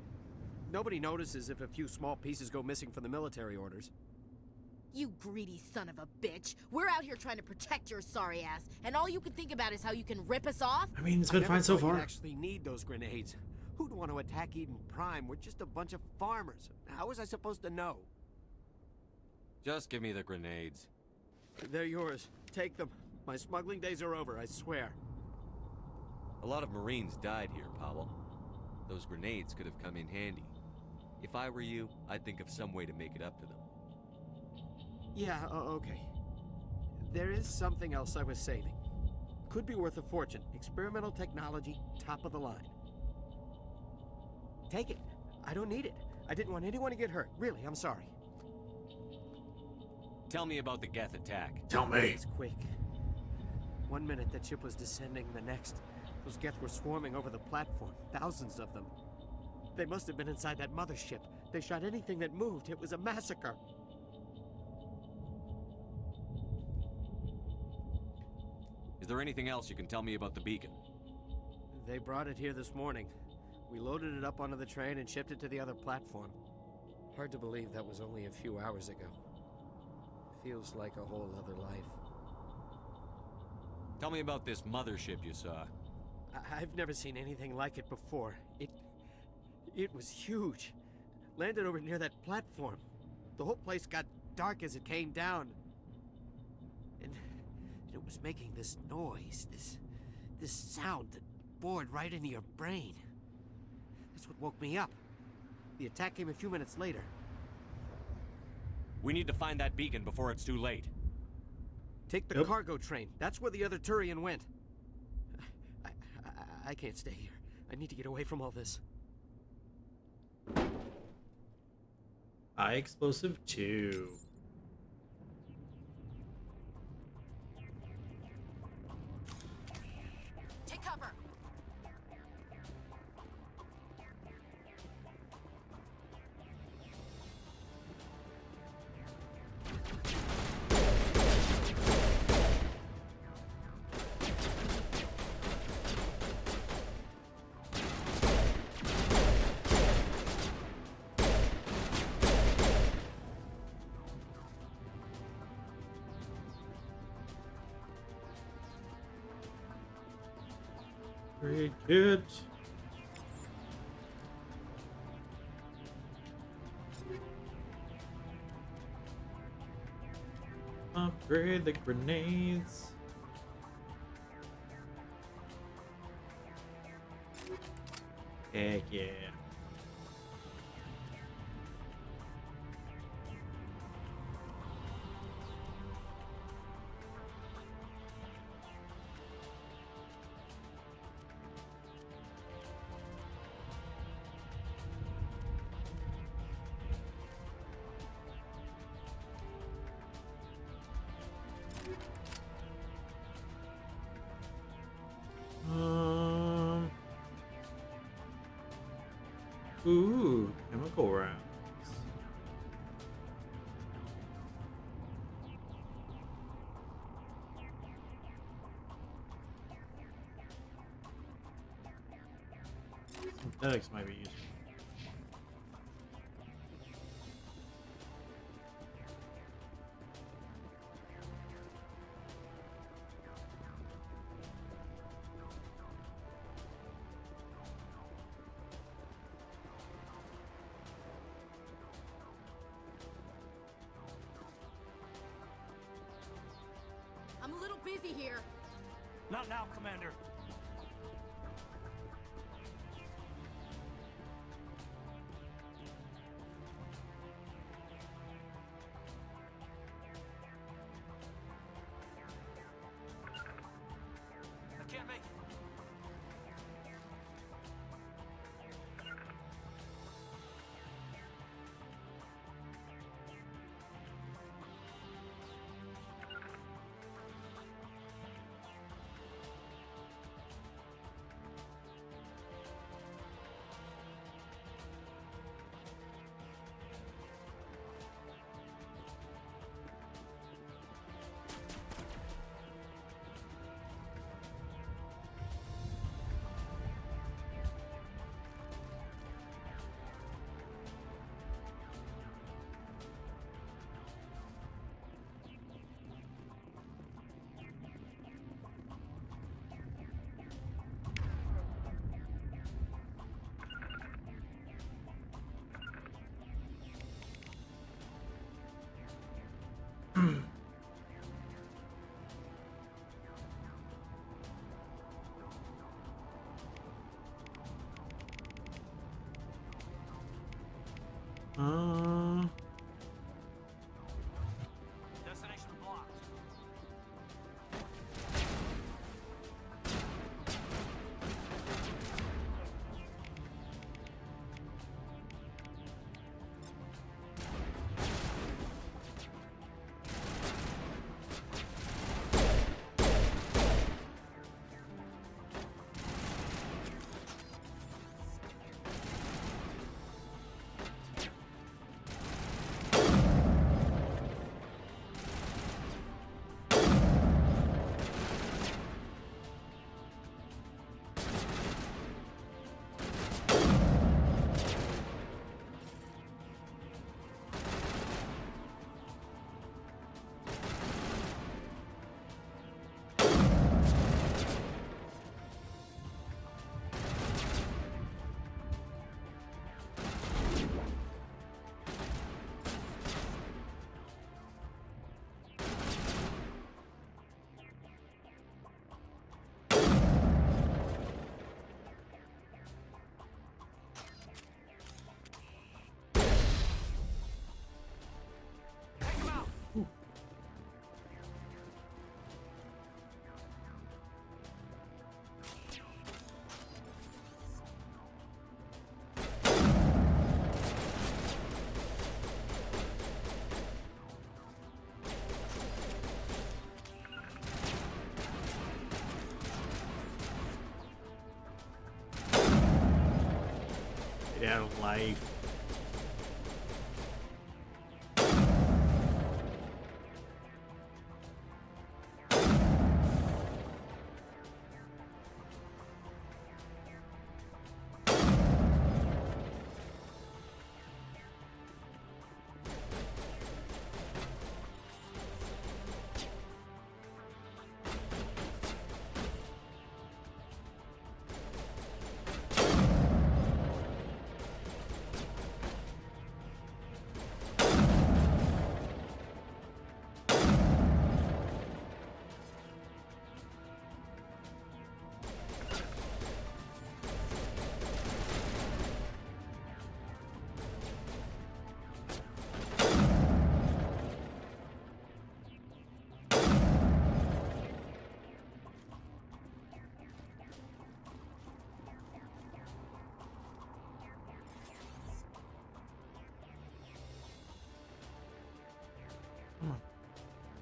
Nobody notices if a few small pieces go missing from the military orders. You greedy son of a bitch. We're out here trying to protect your sorry ass, and all you can think about is how you can rip us off? I mean, it's been fine so far. I actually need those grenades. Who'd want to attack Eden Prime? We're just a bunch of farmers. How was I supposed to know? Just give me the grenades. They're yours. Take them. My smuggling days are over, I swear. A lot of Marines died here, Powell. Those grenades could have come in handy. If I were you, I'd think of some way to make it up to them. Yeah, okay. There is something else I was saving. Could be worth a fortune. Experimental technology, top of the line. Take it. I don't need it. I didn't want anyone to get hurt. Really, I'm sorry. Tell me about the Geth attack. Tell me. It's quick. 1 minute that ship was descending, the next, those Geth were swarming over the platform. Thousands of them. They must have been inside that mothership. They shot anything that moved. It was a massacre. Is there anything else you can tell me about the beacon? They brought it here this morning. We loaded it up onto the train and shipped it to the other platform. Hard to believe that was only a few hours ago. Feels like a whole other life. Tell me about this mothership you saw. I've never seen anything like it before. It was huge. Landed over near that platform. The whole place got dark as it came down. And it was making this noise, this sound that bored right into your brain. That's what woke me up. The attack came a few minutes later. We need to find that beacon before it's too late. Take the cargo train. That's where the other Turian went. I can't stay here. I need to get away from all this. High explosive 2. Take cover. Upgrade kit. Upgrade the grenades. Heck yeah. Ooh, chemical rounds. Synthetics might be useful. I'm a little busy here. Not now, Commander. I can't make it. Destination blocked. Get out of life.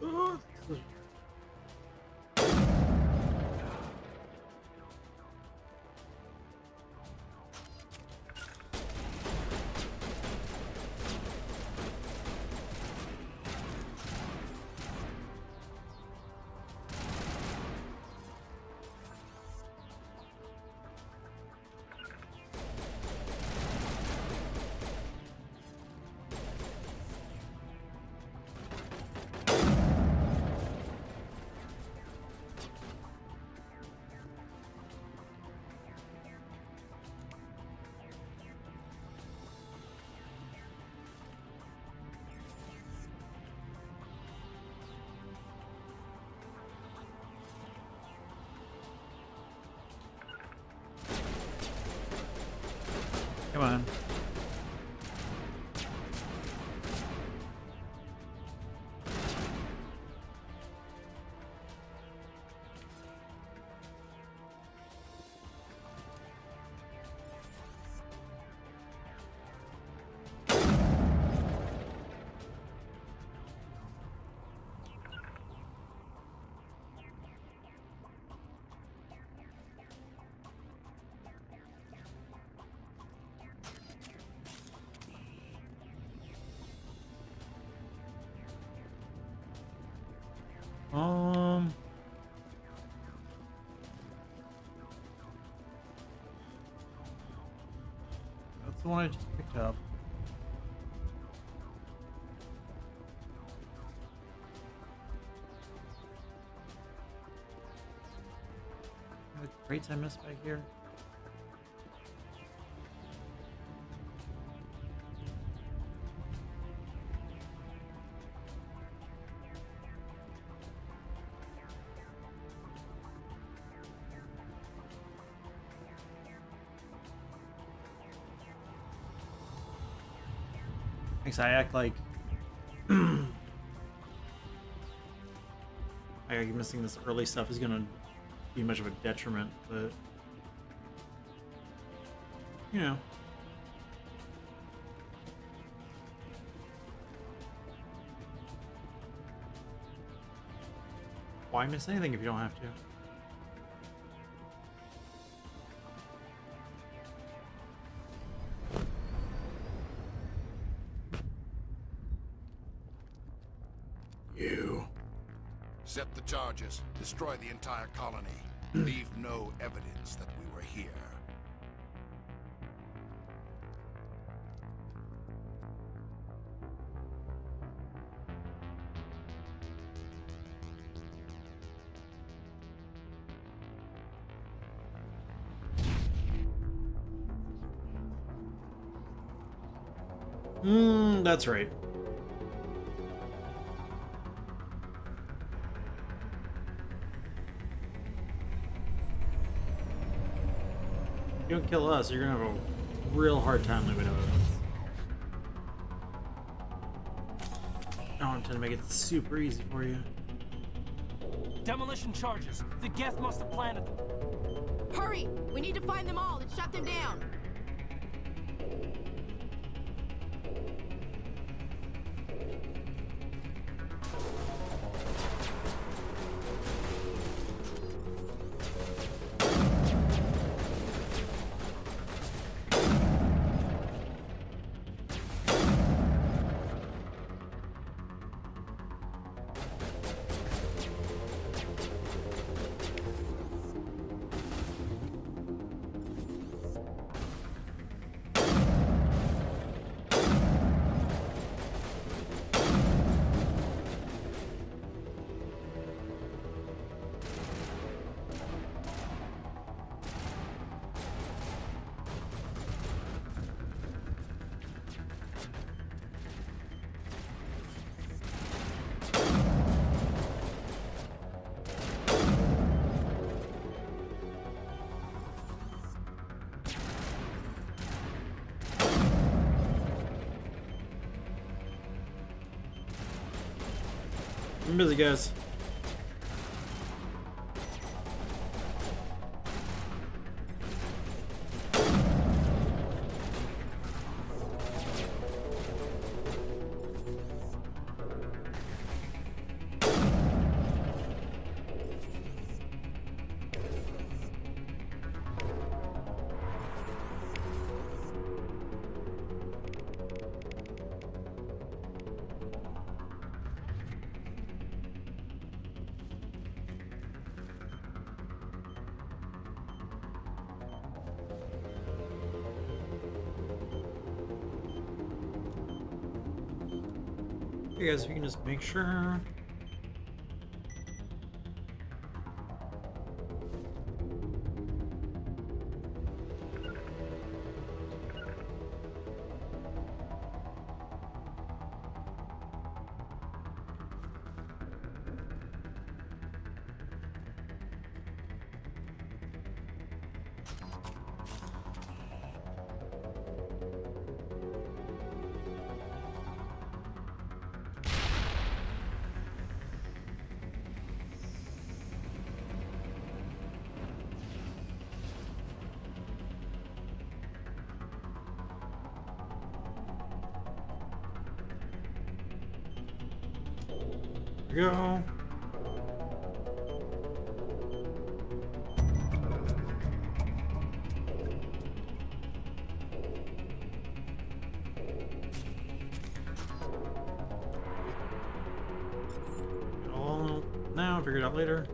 Come on. That's the one I just picked up. The crates I missed back here. I act like I keep missing this early stuff is gonna be much of a detriment, but you know. Why miss anything if you don't have to? Set the charges. Destroy the entire colony. Leave no evidence that we were here. That's right. You don't kill us, you're gonna have a real hard time living with us. I intend to make it super easy for you. Demolition charges. The Geth must have planted them. Hurry! We need to find them all and shut them down. I'm busy, guys. Hey guys, if you can just make sure. There we go. All now, figure it out later.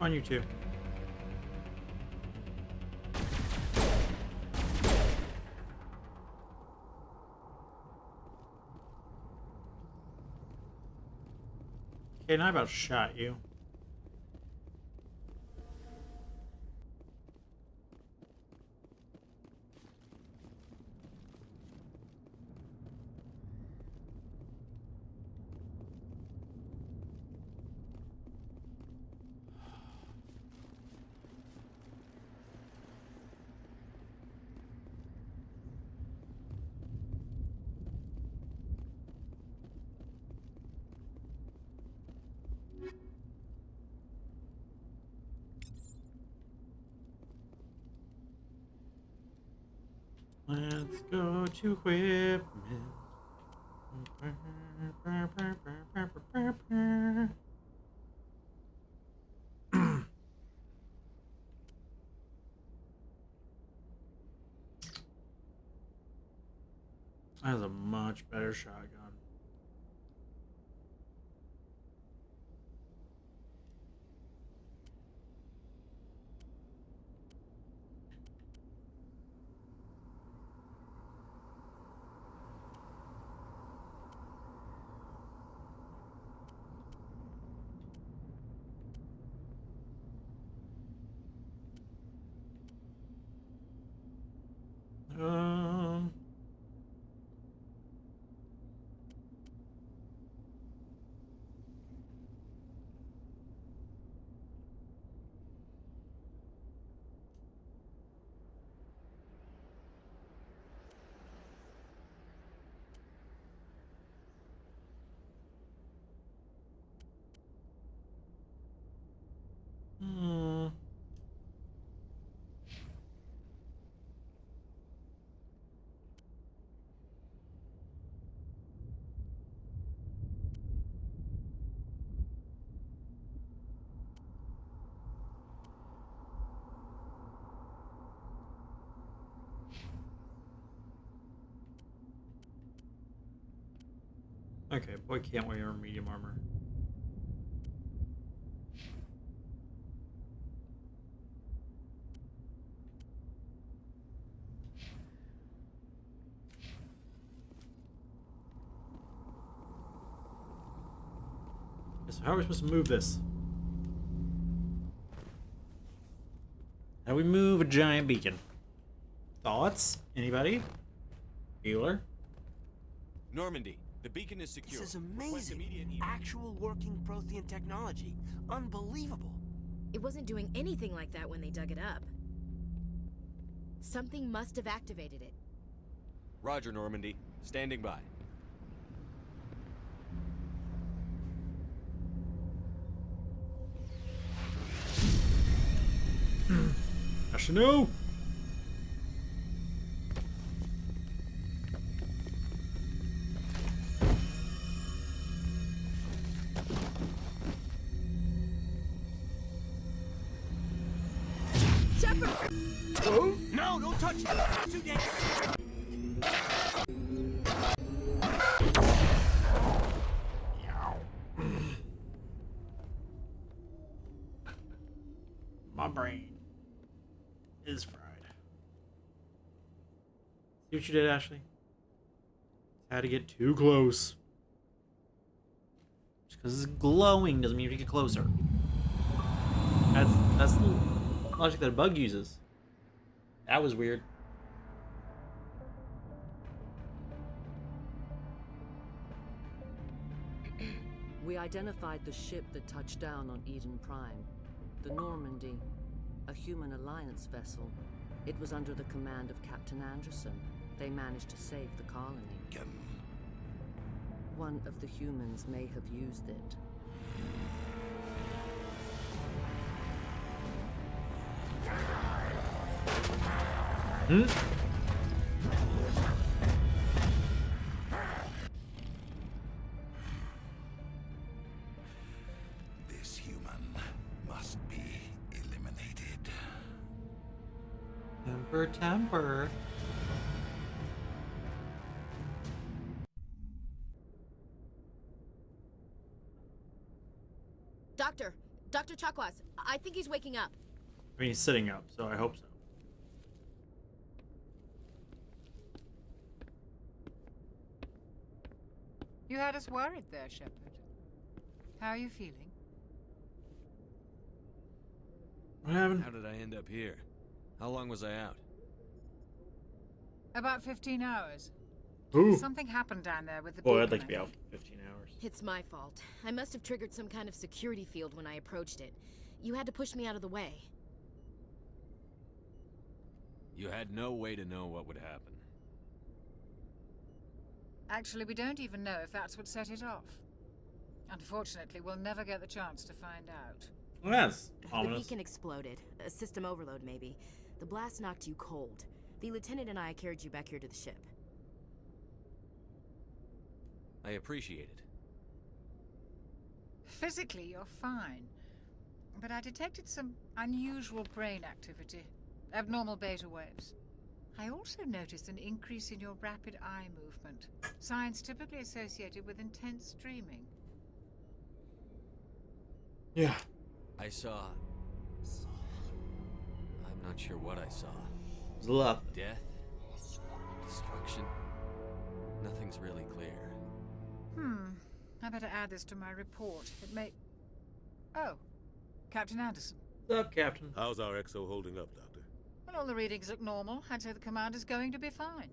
On you too. Okay, now I about shot you. Let's go to equipment. That is a much better shotgun. Okay, boy can't wear medium armor. So how are we supposed to move this? How do we move a giant beacon? Thoughts? Anybody? Bueller? Normandy, the beacon is secure. This is amazing. Actual working Prothean technology. Unbelievable. It wasn't doing anything like that when they dug it up. Something must have activated it. Roger, Normandy. Standing by. Ashley, no! Shepard! Oh? No, don't touch it! Too dangerous! My brain is fried. See what you did, Ashley? Had to get too close. Just because it's glowing doesn't mean you get closer. That's the logic that a bug uses. That was weird. We identified the ship that touched down on Eden Prime. The Normandy, a human alliance vessel. It was under the command of Captain Anderson. They managed to save the colony. One of the humans may have used it. Hmm? This human must be eliminated. Temper. Dr. Chakwas, I think he's waking up. I mean, he's sitting up, so I hope so. You had us worried there, Shepard. How are you feeling? What happened? How did I end up here? How long was I out? About 15 hours. Ooh. Something happened down there with the Boy, beacon, I'd like to be I out think. for 15 hours. It's my fault. I must have triggered some kind of security field when I approached it. You had to push me out of the way. You had no way to know what would happen. Actually, we don't even know if that's what set it off. Unfortunately, we'll never get the chance to find out. Well, that's The ominous. beacon exploded. A system overload, maybe. The blast knocked you cold. The lieutenant and I carried you back here to the ship. I appreciate it. Physically, you're fine. But I detected some unusual brain activity. Abnormal beta waves. I also noticed an increase in your rapid eye movement. Signs typically associated with intense dreaming. Yeah. I saw... I'm not sure what I saw. It was a lot. Death? Destruction? Nothing's really clear. I better add this to my report. It may... Oh. Captain Anderson. What's up, Captain? How's our XO holding up, Doctor? Well, all the readings look normal. I'd say the commander's going to be fine.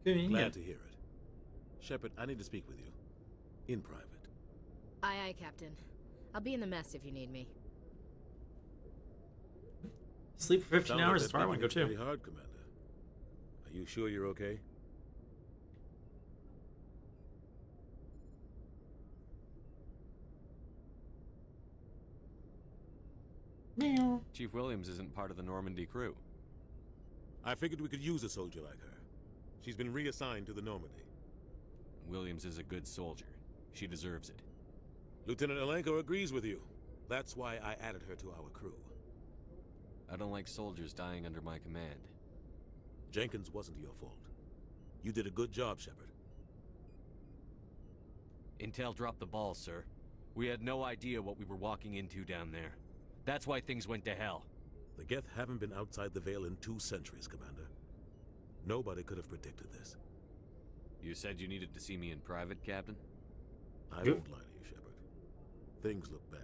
Glad to hear it. Shepard, I need to speak with you. In private. Aye, aye, Captain. I'll be in the mess if you need me. Sleep for 15 Sounds hours like is where I want to go Pretty too. hard, Commander. Are you sure you're okay? Meow. Chief Williams isn't part of the Normandy crew. I figured we could use a soldier like her. She's been reassigned to the Normandy. Williams is a good soldier. She deserves it. Lieutenant Alenko agrees with you. That's why I added her to our crew. I don't like soldiers dying under my command. Jenkins wasn't your fault. You did a good job, Shepard. Intel dropped the ball, sir. We had no idea what we were walking into down there. That's why things went to hell. The Geth haven't been outside the Veil in 2 centuries, Commander. Nobody could have predicted this. You said you needed to see me in private, Captain? I won't lie to you, Shepard. Things look bad.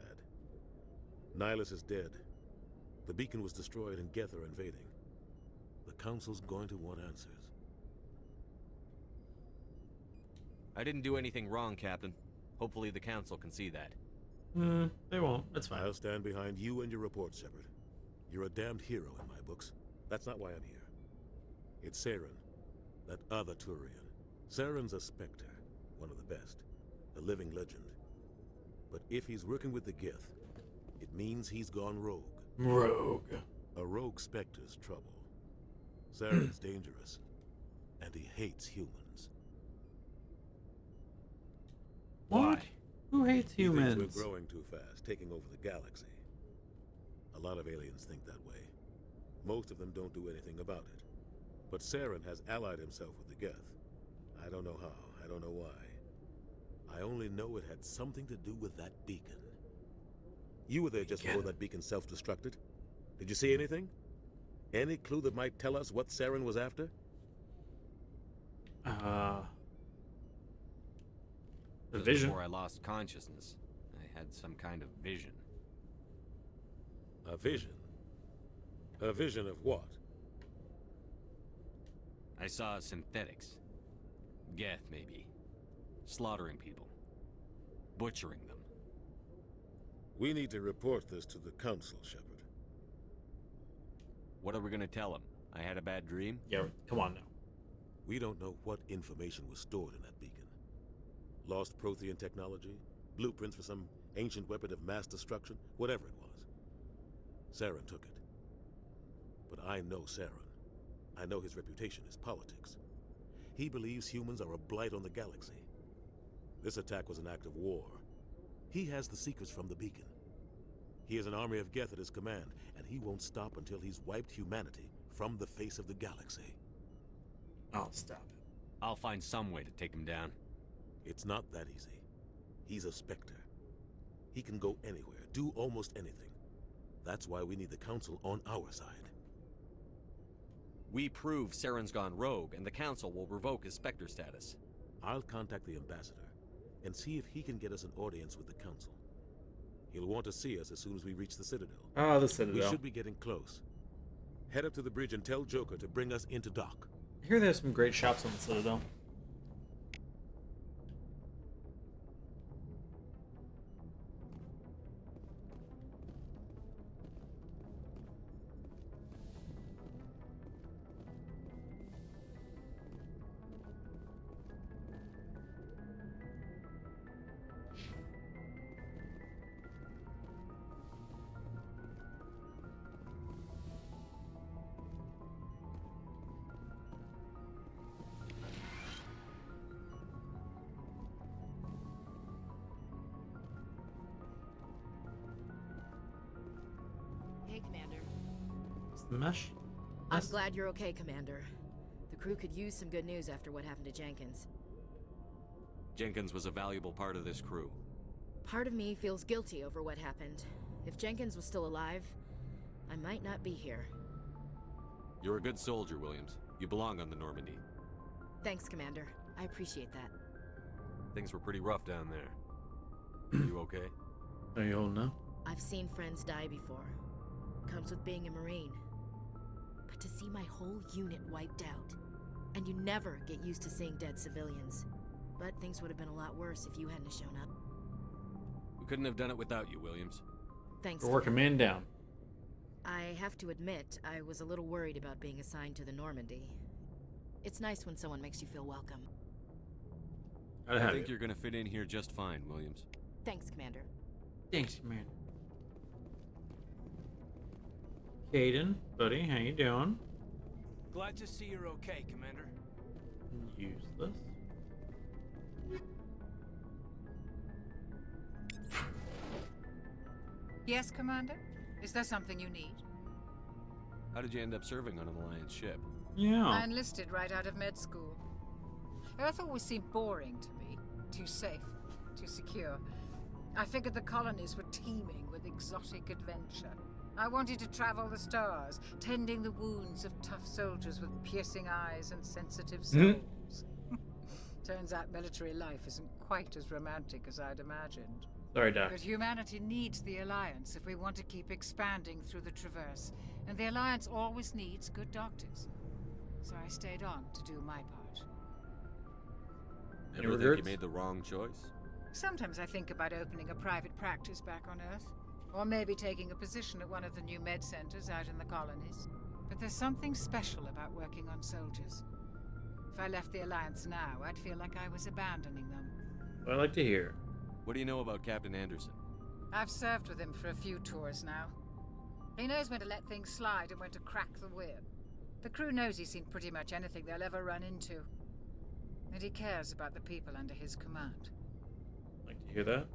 Nihilus is dead. The beacon was destroyed and Geth are invading. The Council's going to want answers. I didn't do anything wrong, Captain. Hopefully the Council can see that. They won't. That's fine. I'll stand behind you and your report, Shepard. You're a damned hero in my books. That's not why I'm here. It's Saren, that other Turian. Saren's a Spectre, one of the best, a living legend. But if he's working with the Gith, it means he's gone rogue. Rogue. A rogue Spectre's trouble. Saren's dangerous, and he hates humans. Why? Who hates He thinks humans? we're growing too fast, taking over the galaxy. A lot of aliens think that way. Most of them don't do anything about it. But Saren has allied himself with the Geth. I don't know how, I don't know why. I only know it had something to do with that beacon. You were there just before that beacon self-destructed. Did you see anything? Any clue that might tell us what Saren was after? The Just vision. Before I lost consciousness, I had some kind of vision. A vision? A vision of what? I saw synthetics. Geth, maybe. Slaughtering people. Butchering them. We need to report this to the Council, Shepard. What are we gonna tell them? I had a bad dream? Yeah, come on now. We don't know what information was stored in that beacon. Lost Prothean technology? Blueprints for some ancient weapon of mass destruction? Whatever it was. Saren took it. But I know Saren. I know his reputation is politics. He believes humans are a blight on the galaxy. This attack was an act of war. He has the secrets from the beacon. He has an army of Geth at his command, and he won't stop until he's wiped humanity from the face of the galaxy. I'll stop it. I'll find some way to take him down. It's not that easy. He's a Spectre. He can go anywhere, do almost anything. That's why we need the Council on our side. We prove Saren's gone rogue, and the Council will revoke his Spectre status. I'll contact the Ambassador and see if he can get us an audience with the Council. He'll want to see us as soon as we reach the Citadel. Ah, the Citadel. We should be getting close. Head up to the bridge and tell Joker to bring us into dock. I hear there's some great shops on the Citadel. Hey, Commander. It's the mesh. I'm glad you're okay, Commander. The crew could use some good news after what happened to Jenkins. Jenkins was a valuable part of this crew. Part of me feels guilty over what happened. If Jenkins was still alive, I might not be here. You're a good soldier, Williams. You belong on the Normandy. Thanks, Commander. I appreciate that. Things were pretty rough down there. You okay? Are you holding up? I've seen friends die before. Comes with being a Marine. But to see my whole unit wiped out, and you never get used to seeing dead civilians. But things would have been a lot worse if you hadn't shown up. We couldn't have done it without you, Williams. Thanks. We're working man down. I have to admit, I was a little worried about being assigned to the Normandy. It's nice when someone makes you feel welcome. I think you're gonna fit in here just fine, Williams. Thanks, Commander. Thanks, man. Caden, buddy, how you doing? Glad to see you're okay, Commander. Useless. Yes, Commander? Is there something you need? How did you end up serving on an Alliance ship? I enlisted right out of med school. Earth always seemed boring to me. Too safe, too secure. I figured the colonies were teeming with exotic adventure. I wanted to travel the stars, tending the wounds of tough soldiers with piercing eyes and sensitive souls. Turns out military life isn't quite as romantic as I'd imagined. Sorry, Doc. But humanity needs the Alliance if we want to keep expanding through the Traverse. And the Alliance always needs good doctors. So I stayed on to do my part. Ever think you made the wrong choice? Sometimes I think about opening a private practice back on Earth. Or maybe taking a position at one of the new med centers out in the colonies. But there's something special about working on soldiers. If I left the Alliance now, I'd feel like I was abandoning them. What I'd like to hear. What do you know about Captain Anderson? I've served with him for a few tours now. He knows when to let things slide and when to crack the whip. The crew knows he's seen pretty much anything they'll ever run into. And he cares about the people under his command. Like to hear that?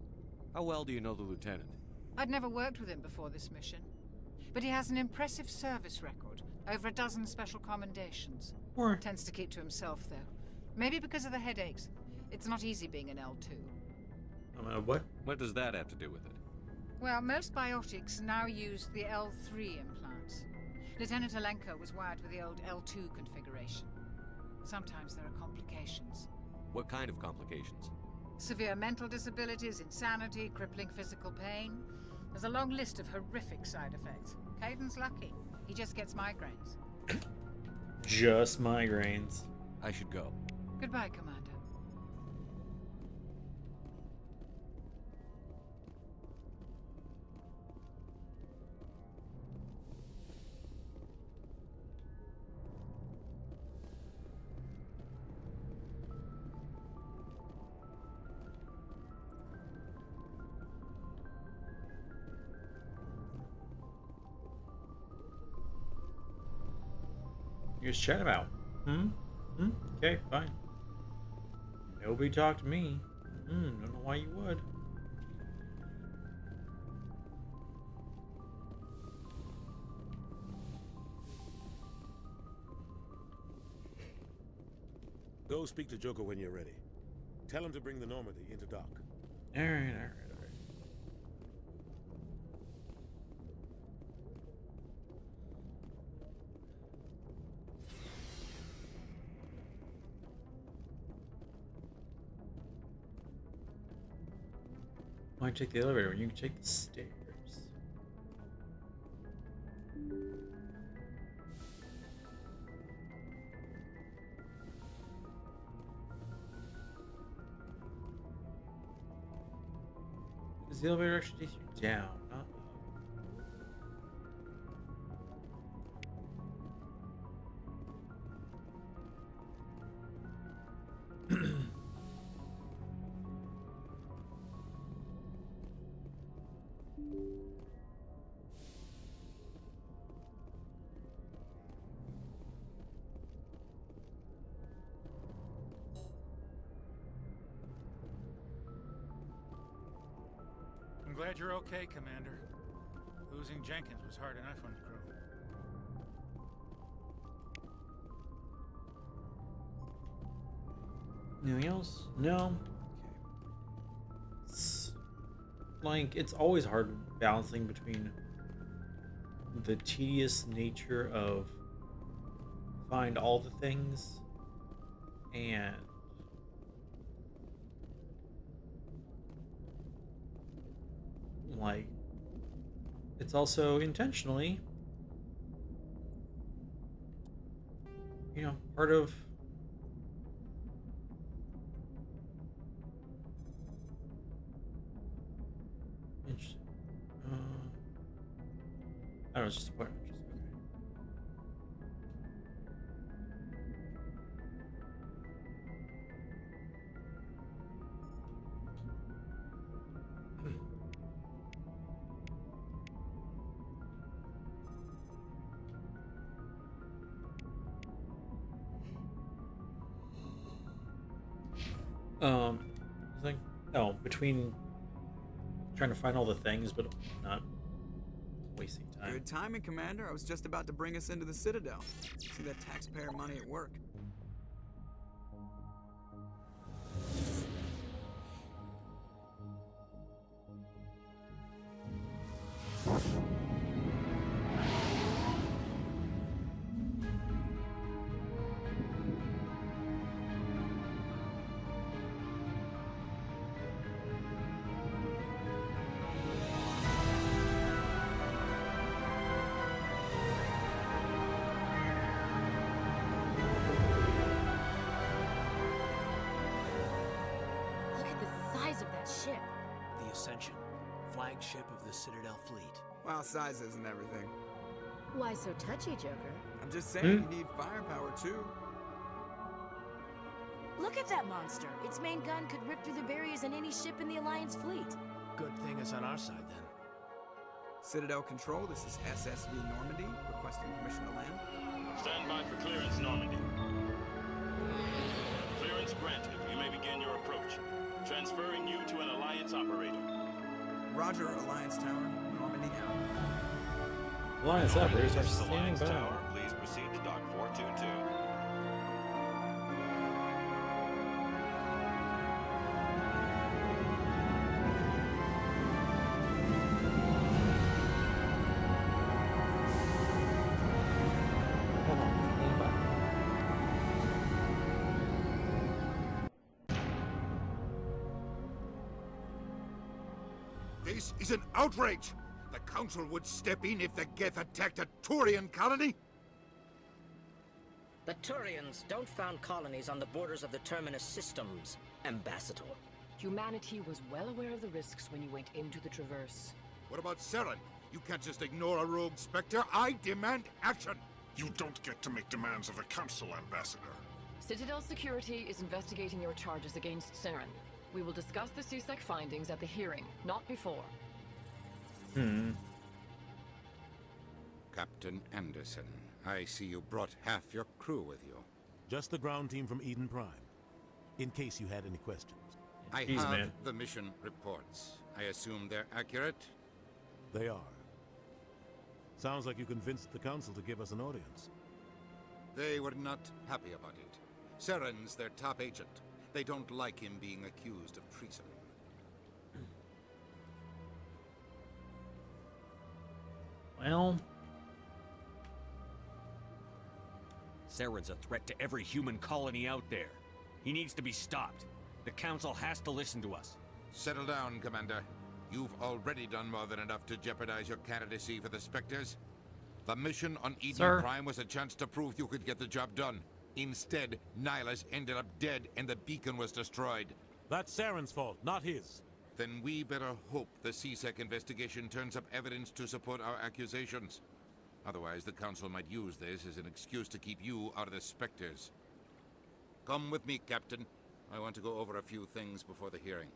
How well do you know the lieutenant? I'd never worked with him before this mission. But he has an impressive service record. Over a dozen special commendations. Tends to keep to himself, though. Maybe because of the headaches. It's not easy being an L2. What? What does that have to do with it? Well, most biotics now use the L3 implants. Lieutenant Alenko was wired with the old L2 configuration. Sometimes there are complications. What kind of complications? Severe mental disabilities, insanity, crippling physical pain. There's a long list of horrific side effects. Caden's lucky. He just gets migraines. Just migraines. I should go. Goodbye, Commander. You was chatting about? Okay, fine. Nobody talked to me. Don't know why you would. Go speak to Joker when you're ready. Tell him to bring the Normandy into dock. Alright. Why take the elevator when you can take the stairs? Does the elevator actually take you down? I'm glad you're okay, Commander. Losing Jenkins was hard enough on the crew. Anything else? No. It's like it's always hard balancing between the tedious nature of find all the things and like it's also intentionally, you know, part of interesting. I don't know, it's just a point. It's like, no, between trying to find all the things, but not wasting time. Good timing, Commander. I was just about to bring us into the Citadel. See that taxpayer money at work. Ship. The Ascension, flagship of the Citadel fleet. Well, size isn't everything. Why so touchy, Joker? I'm just saying, you need firepower too. Look at that monster. Its main gun could rip through the barriers in any ship in the Alliance fleet. Good thing it's on our side, then. Citadel Control, this is SSV Normandy, requesting permission to land. Stand by for clearance, Normandy. Clearance granted. You may begin your approach. Transferring you to an Alliance operator. Roger, Alliance Tower, Normandy out. Alliance operators are standing by. Tower, please proceed to Dock 422. This is an outrage! The Council would step in if the Geth attacked a Turian colony? The Turians don't found colonies on the borders of the Terminus systems, Ambassador. Humanity was well aware of the risks when you went into the Traverse. What about Saren? You can't just ignore a rogue Spectre. I demand action! You don't get to make demands of the Council, Ambassador. Citadel Security is investigating your charges against Saren. We will discuss the CSEC findings at the hearing, not before. Captain Anderson, I see you brought half your crew with you. Just the ground team from Eden Prime, in case you had any questions. I have the mission reports. I assume they're accurate? They are. Sounds like you convinced the Council to give us an audience. They were not happy about it. Saren's their top agent. They don't like him being accused of treason. Well... Saren's a threat to every human colony out there. He needs to be stopped. The Council has to listen to us. Settle down, Commander. You've already done more than enough to jeopardize your candidacy for the Spectres. The mission on Eden Prime was a chance to prove you could get the job done. Instead, Nihilus ended up dead and the beacon was destroyed. That's Saren's fault, not his. Then we better hope the CSEC investigation turns up evidence to support our accusations. Otherwise, the Council might use this as an excuse to keep you out of the Spectres. Come with me, Captain. I want to go over a few things before the hearing.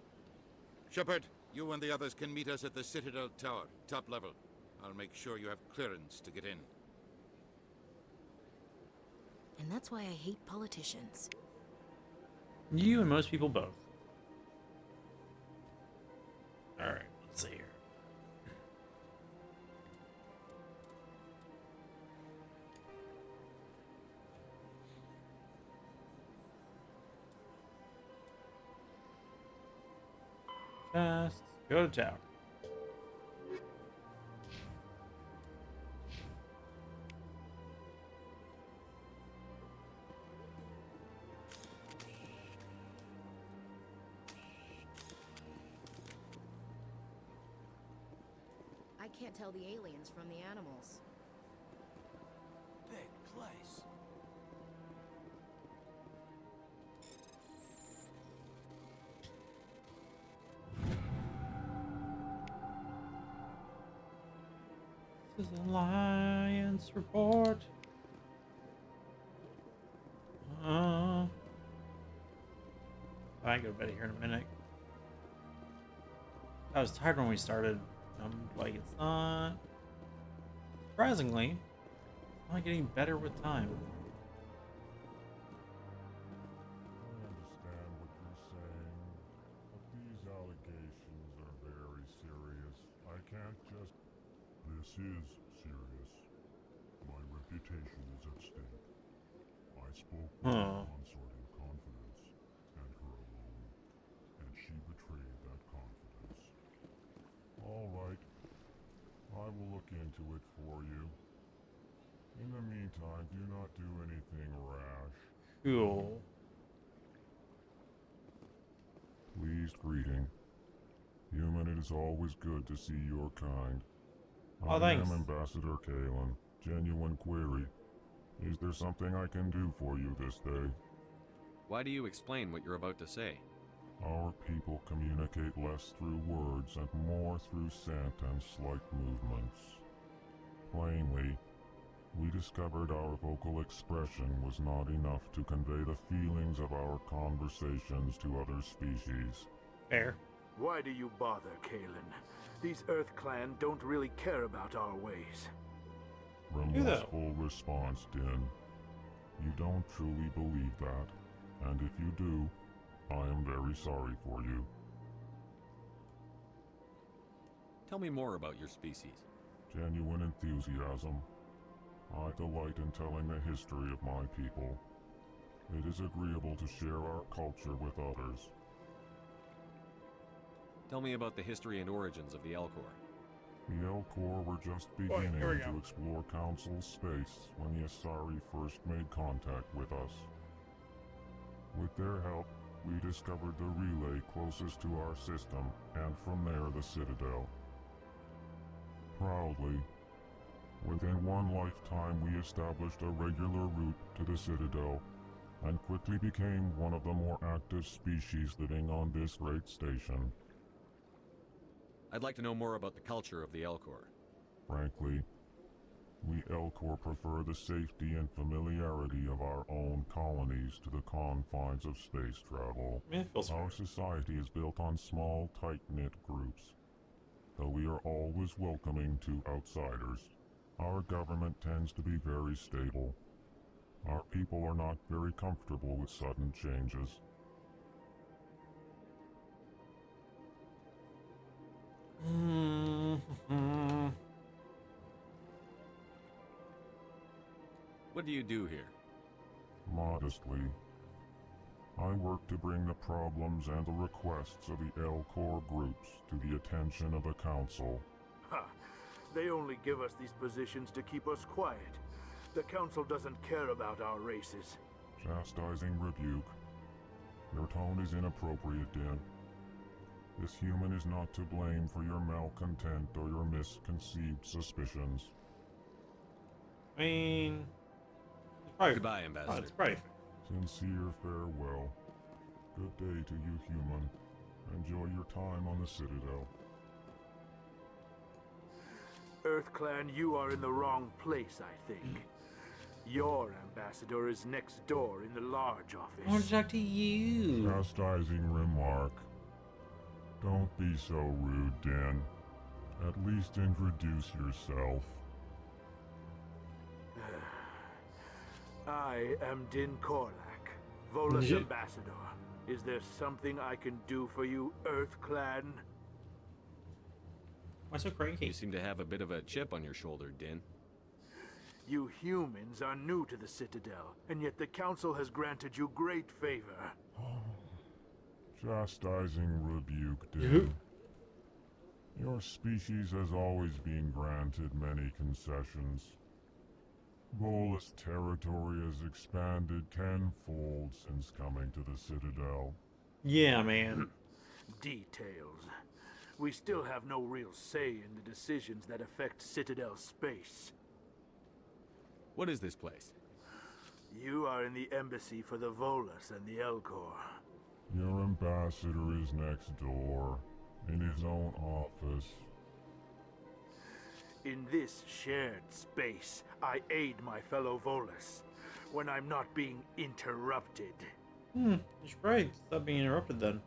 Shepard, you and the others can meet us at the Citadel Tower, top level. I'll make sure you have clearance to get in. And that's why I hate politicians. You and most people both. Alright, let's see here. Fast. Go to tower. I can't tell the aliens from the animals. Big place. This is Alliance report. I go to bed here in a minute. I was tired when we started. I'm like, it's not. Surprisingly, it's not getting better with time. I understand what you're saying, but these allegations are very serious. I can't just... This is serious. My reputation is at stake. I spoke with the consort in confidence, and her alone, and she betrayed that confidence. All right. I will look into it for you. In the meantime, do not do anything rash. Cool. Pleased greeting. Human, it is always good to see your kind. Oh, I thanks. am Ambassador Kalen. Genuine query. Is there something I can do for you this day? Why do you explain what you're about to say? Our people communicate less through words and more through scent and slight movements. Plainly, We discovered our vocal expression was not enough to convey the feelings of our conversations to other species. Fair. Why do you bother, Kalen? These Earth Clan don't really care about our ways. Remorseful response, Din. You don't truly believe that, and if you do, I am very sorry for you. Tell me more about your species. Genuine enthusiasm. I delight in telling the history of my people. It is agreeable to share our culture with others. Tell me about the history and origins of the Elcor. The Elcor were just beginning to explore Council space when the Asari first made contact with us. With their help, we discovered the relay closest to our system, and from there the Citadel. Proudly, within one lifetime we established a regular route to the Citadel, and quickly became one of the more active species living on this great station. I'd like to know more about the culture of the Elcor. Frankly, we Elcor prefer the safety and familiarity of our own colonies to the confines of space travel. Our society is built on small, tight-knit groups. Though we are always welcoming to outsiders, our government tends to be very stable. Our people are not very comfortable with sudden changes. What do you do here? Modestly, I work to bring the problems and the requests of the Elcor groups to the attention of the Council. Ha! They only give us these positions to keep us quiet. The Council doesn't care about our races. Chastising rebuke. Your tone is inappropriate, Din. This human is not to blame for your malcontent or your misconceived suspicions. I mean... Goodbye, Ambassador. It's probably fair. Sincere farewell. Good day to you, human. Enjoy your time on the Citadel. Earth Clan, you are in the wrong place, I think. Your ambassador is next door in the large office. I want to talk to you. Chastising remark. Don't be so rude, Din. At least introduce yourself. I am Din Korlak, Volus ambassador. Is there something I can do for you, Earth Clan? Why so cranky? You seem to have a bit of a chip on your shoulder, Din. You humans are new to the Citadel, and yet the Council has granted you great favor. Chastising rebuke, Din. Your species has always been granted many concessions. Volus territory has expanded tenfold since coming to the Citadel. Yeah, man. Details. We still have no real say in the decisions that affect Citadel space. What is this place? You are in the embassy for the Volus and the Elcor. Your ambassador is next door, in his own office. In this shared space, I aid my fellow Volus when I'm not being interrupted. You should probably stop being interrupted then.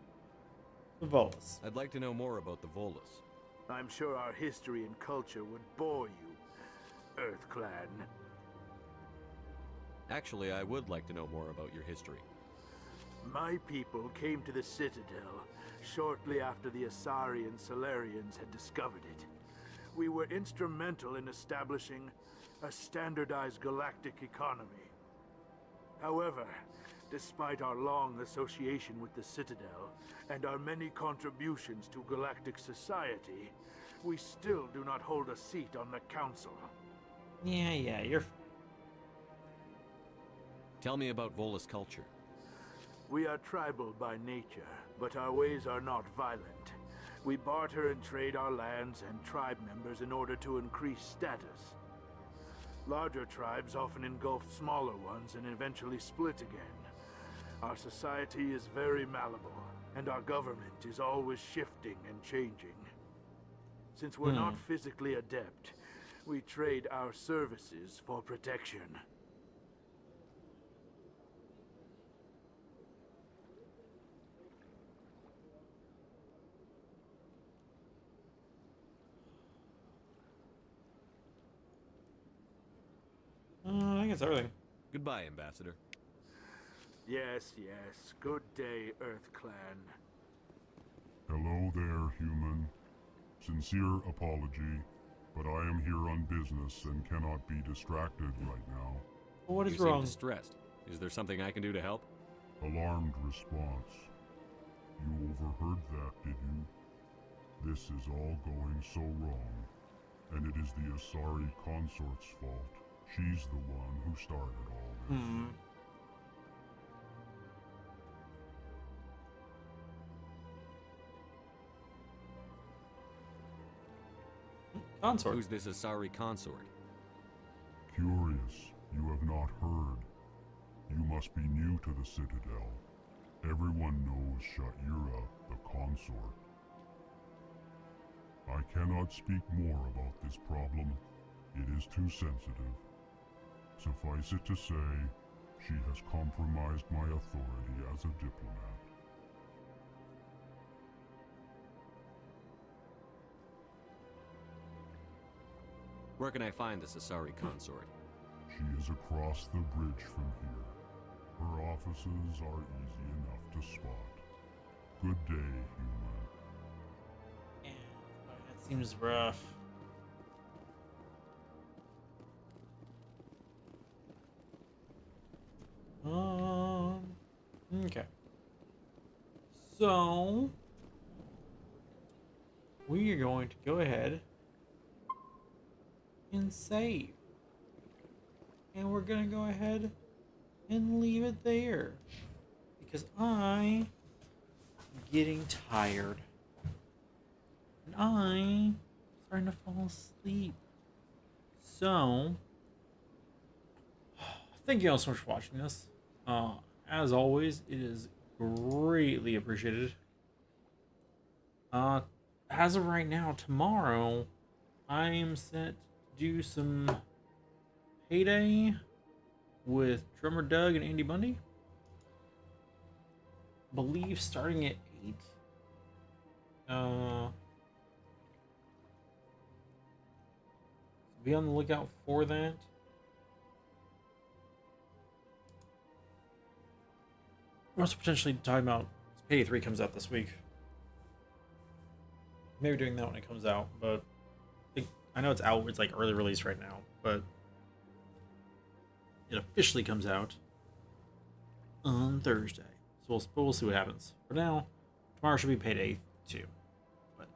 The Volus. I'd like to know more about the Volus. I'm sure our history and culture would bore you, Earth Clan. Actually, I would like to know more about your history. My people came to the Citadel shortly after the Asari and Solarians had discovered it. We were instrumental in establishing a standardized galactic economy. However, despite our long association with the Citadel and our many contributions to galactic society, we still do not hold a seat on the Council. Yeah, you're... Tell me about Volus culture. We are tribal by nature, but our ways are not violent. We barter and trade our lands and tribe members in order to increase status. Larger tribes often engulf smaller ones and eventually split again. Our society is very malleable, and our government is always shifting and changing. Since we're not physically adept, We trade our services for protection. I think it's everything. Goodbye, Ambassador. Yes, yes. Good day, Earth Clan. Hello there, human. Sincere apology, but I am here on business and cannot be distracted right now. What is you wrong? Seem distressed. Is there something I can do to help? Alarmed response. You overheard that, did you? This is all going so wrong, and it is the Asari consort's fault. She's the one who started all this. Consort. Who's this Asari consort? Curious, you have not heard. You must be new to the Citadel. Everyone knows Sha'ira, the consort. I cannot speak more about this problem. It is too sensitive. Suffice it to say, she has compromised my authority as a diplomat. Where can I find this Asari consort? She is across the bridge from here. Her offices are easy enough to spot. Good day, human. That seems rough. Okay. So we are going to go ahead and save. And we're going to go ahead and leave it there. Because I'm getting tired. And I'm starting to fall asleep. So, thank you all so much for watching this. As always, it is greatly appreciated. As of right now, tomorrow, I am set to do some Payday with Drummer Doug and Andy Bundy. Believe starting at 8. Be on the lookout for that. We're also potentially talking about Payday 3 comes out this week. Maybe doing that when it comes out, but I know it's out. It's like early release right now, but it officially comes out on Thursday. So we'll see what happens. For now, tomorrow should be Payday 2. But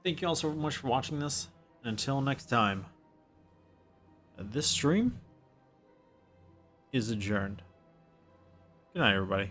thank you all so much for watching this. And until next time, this stream is adjourned. Good night, everybody.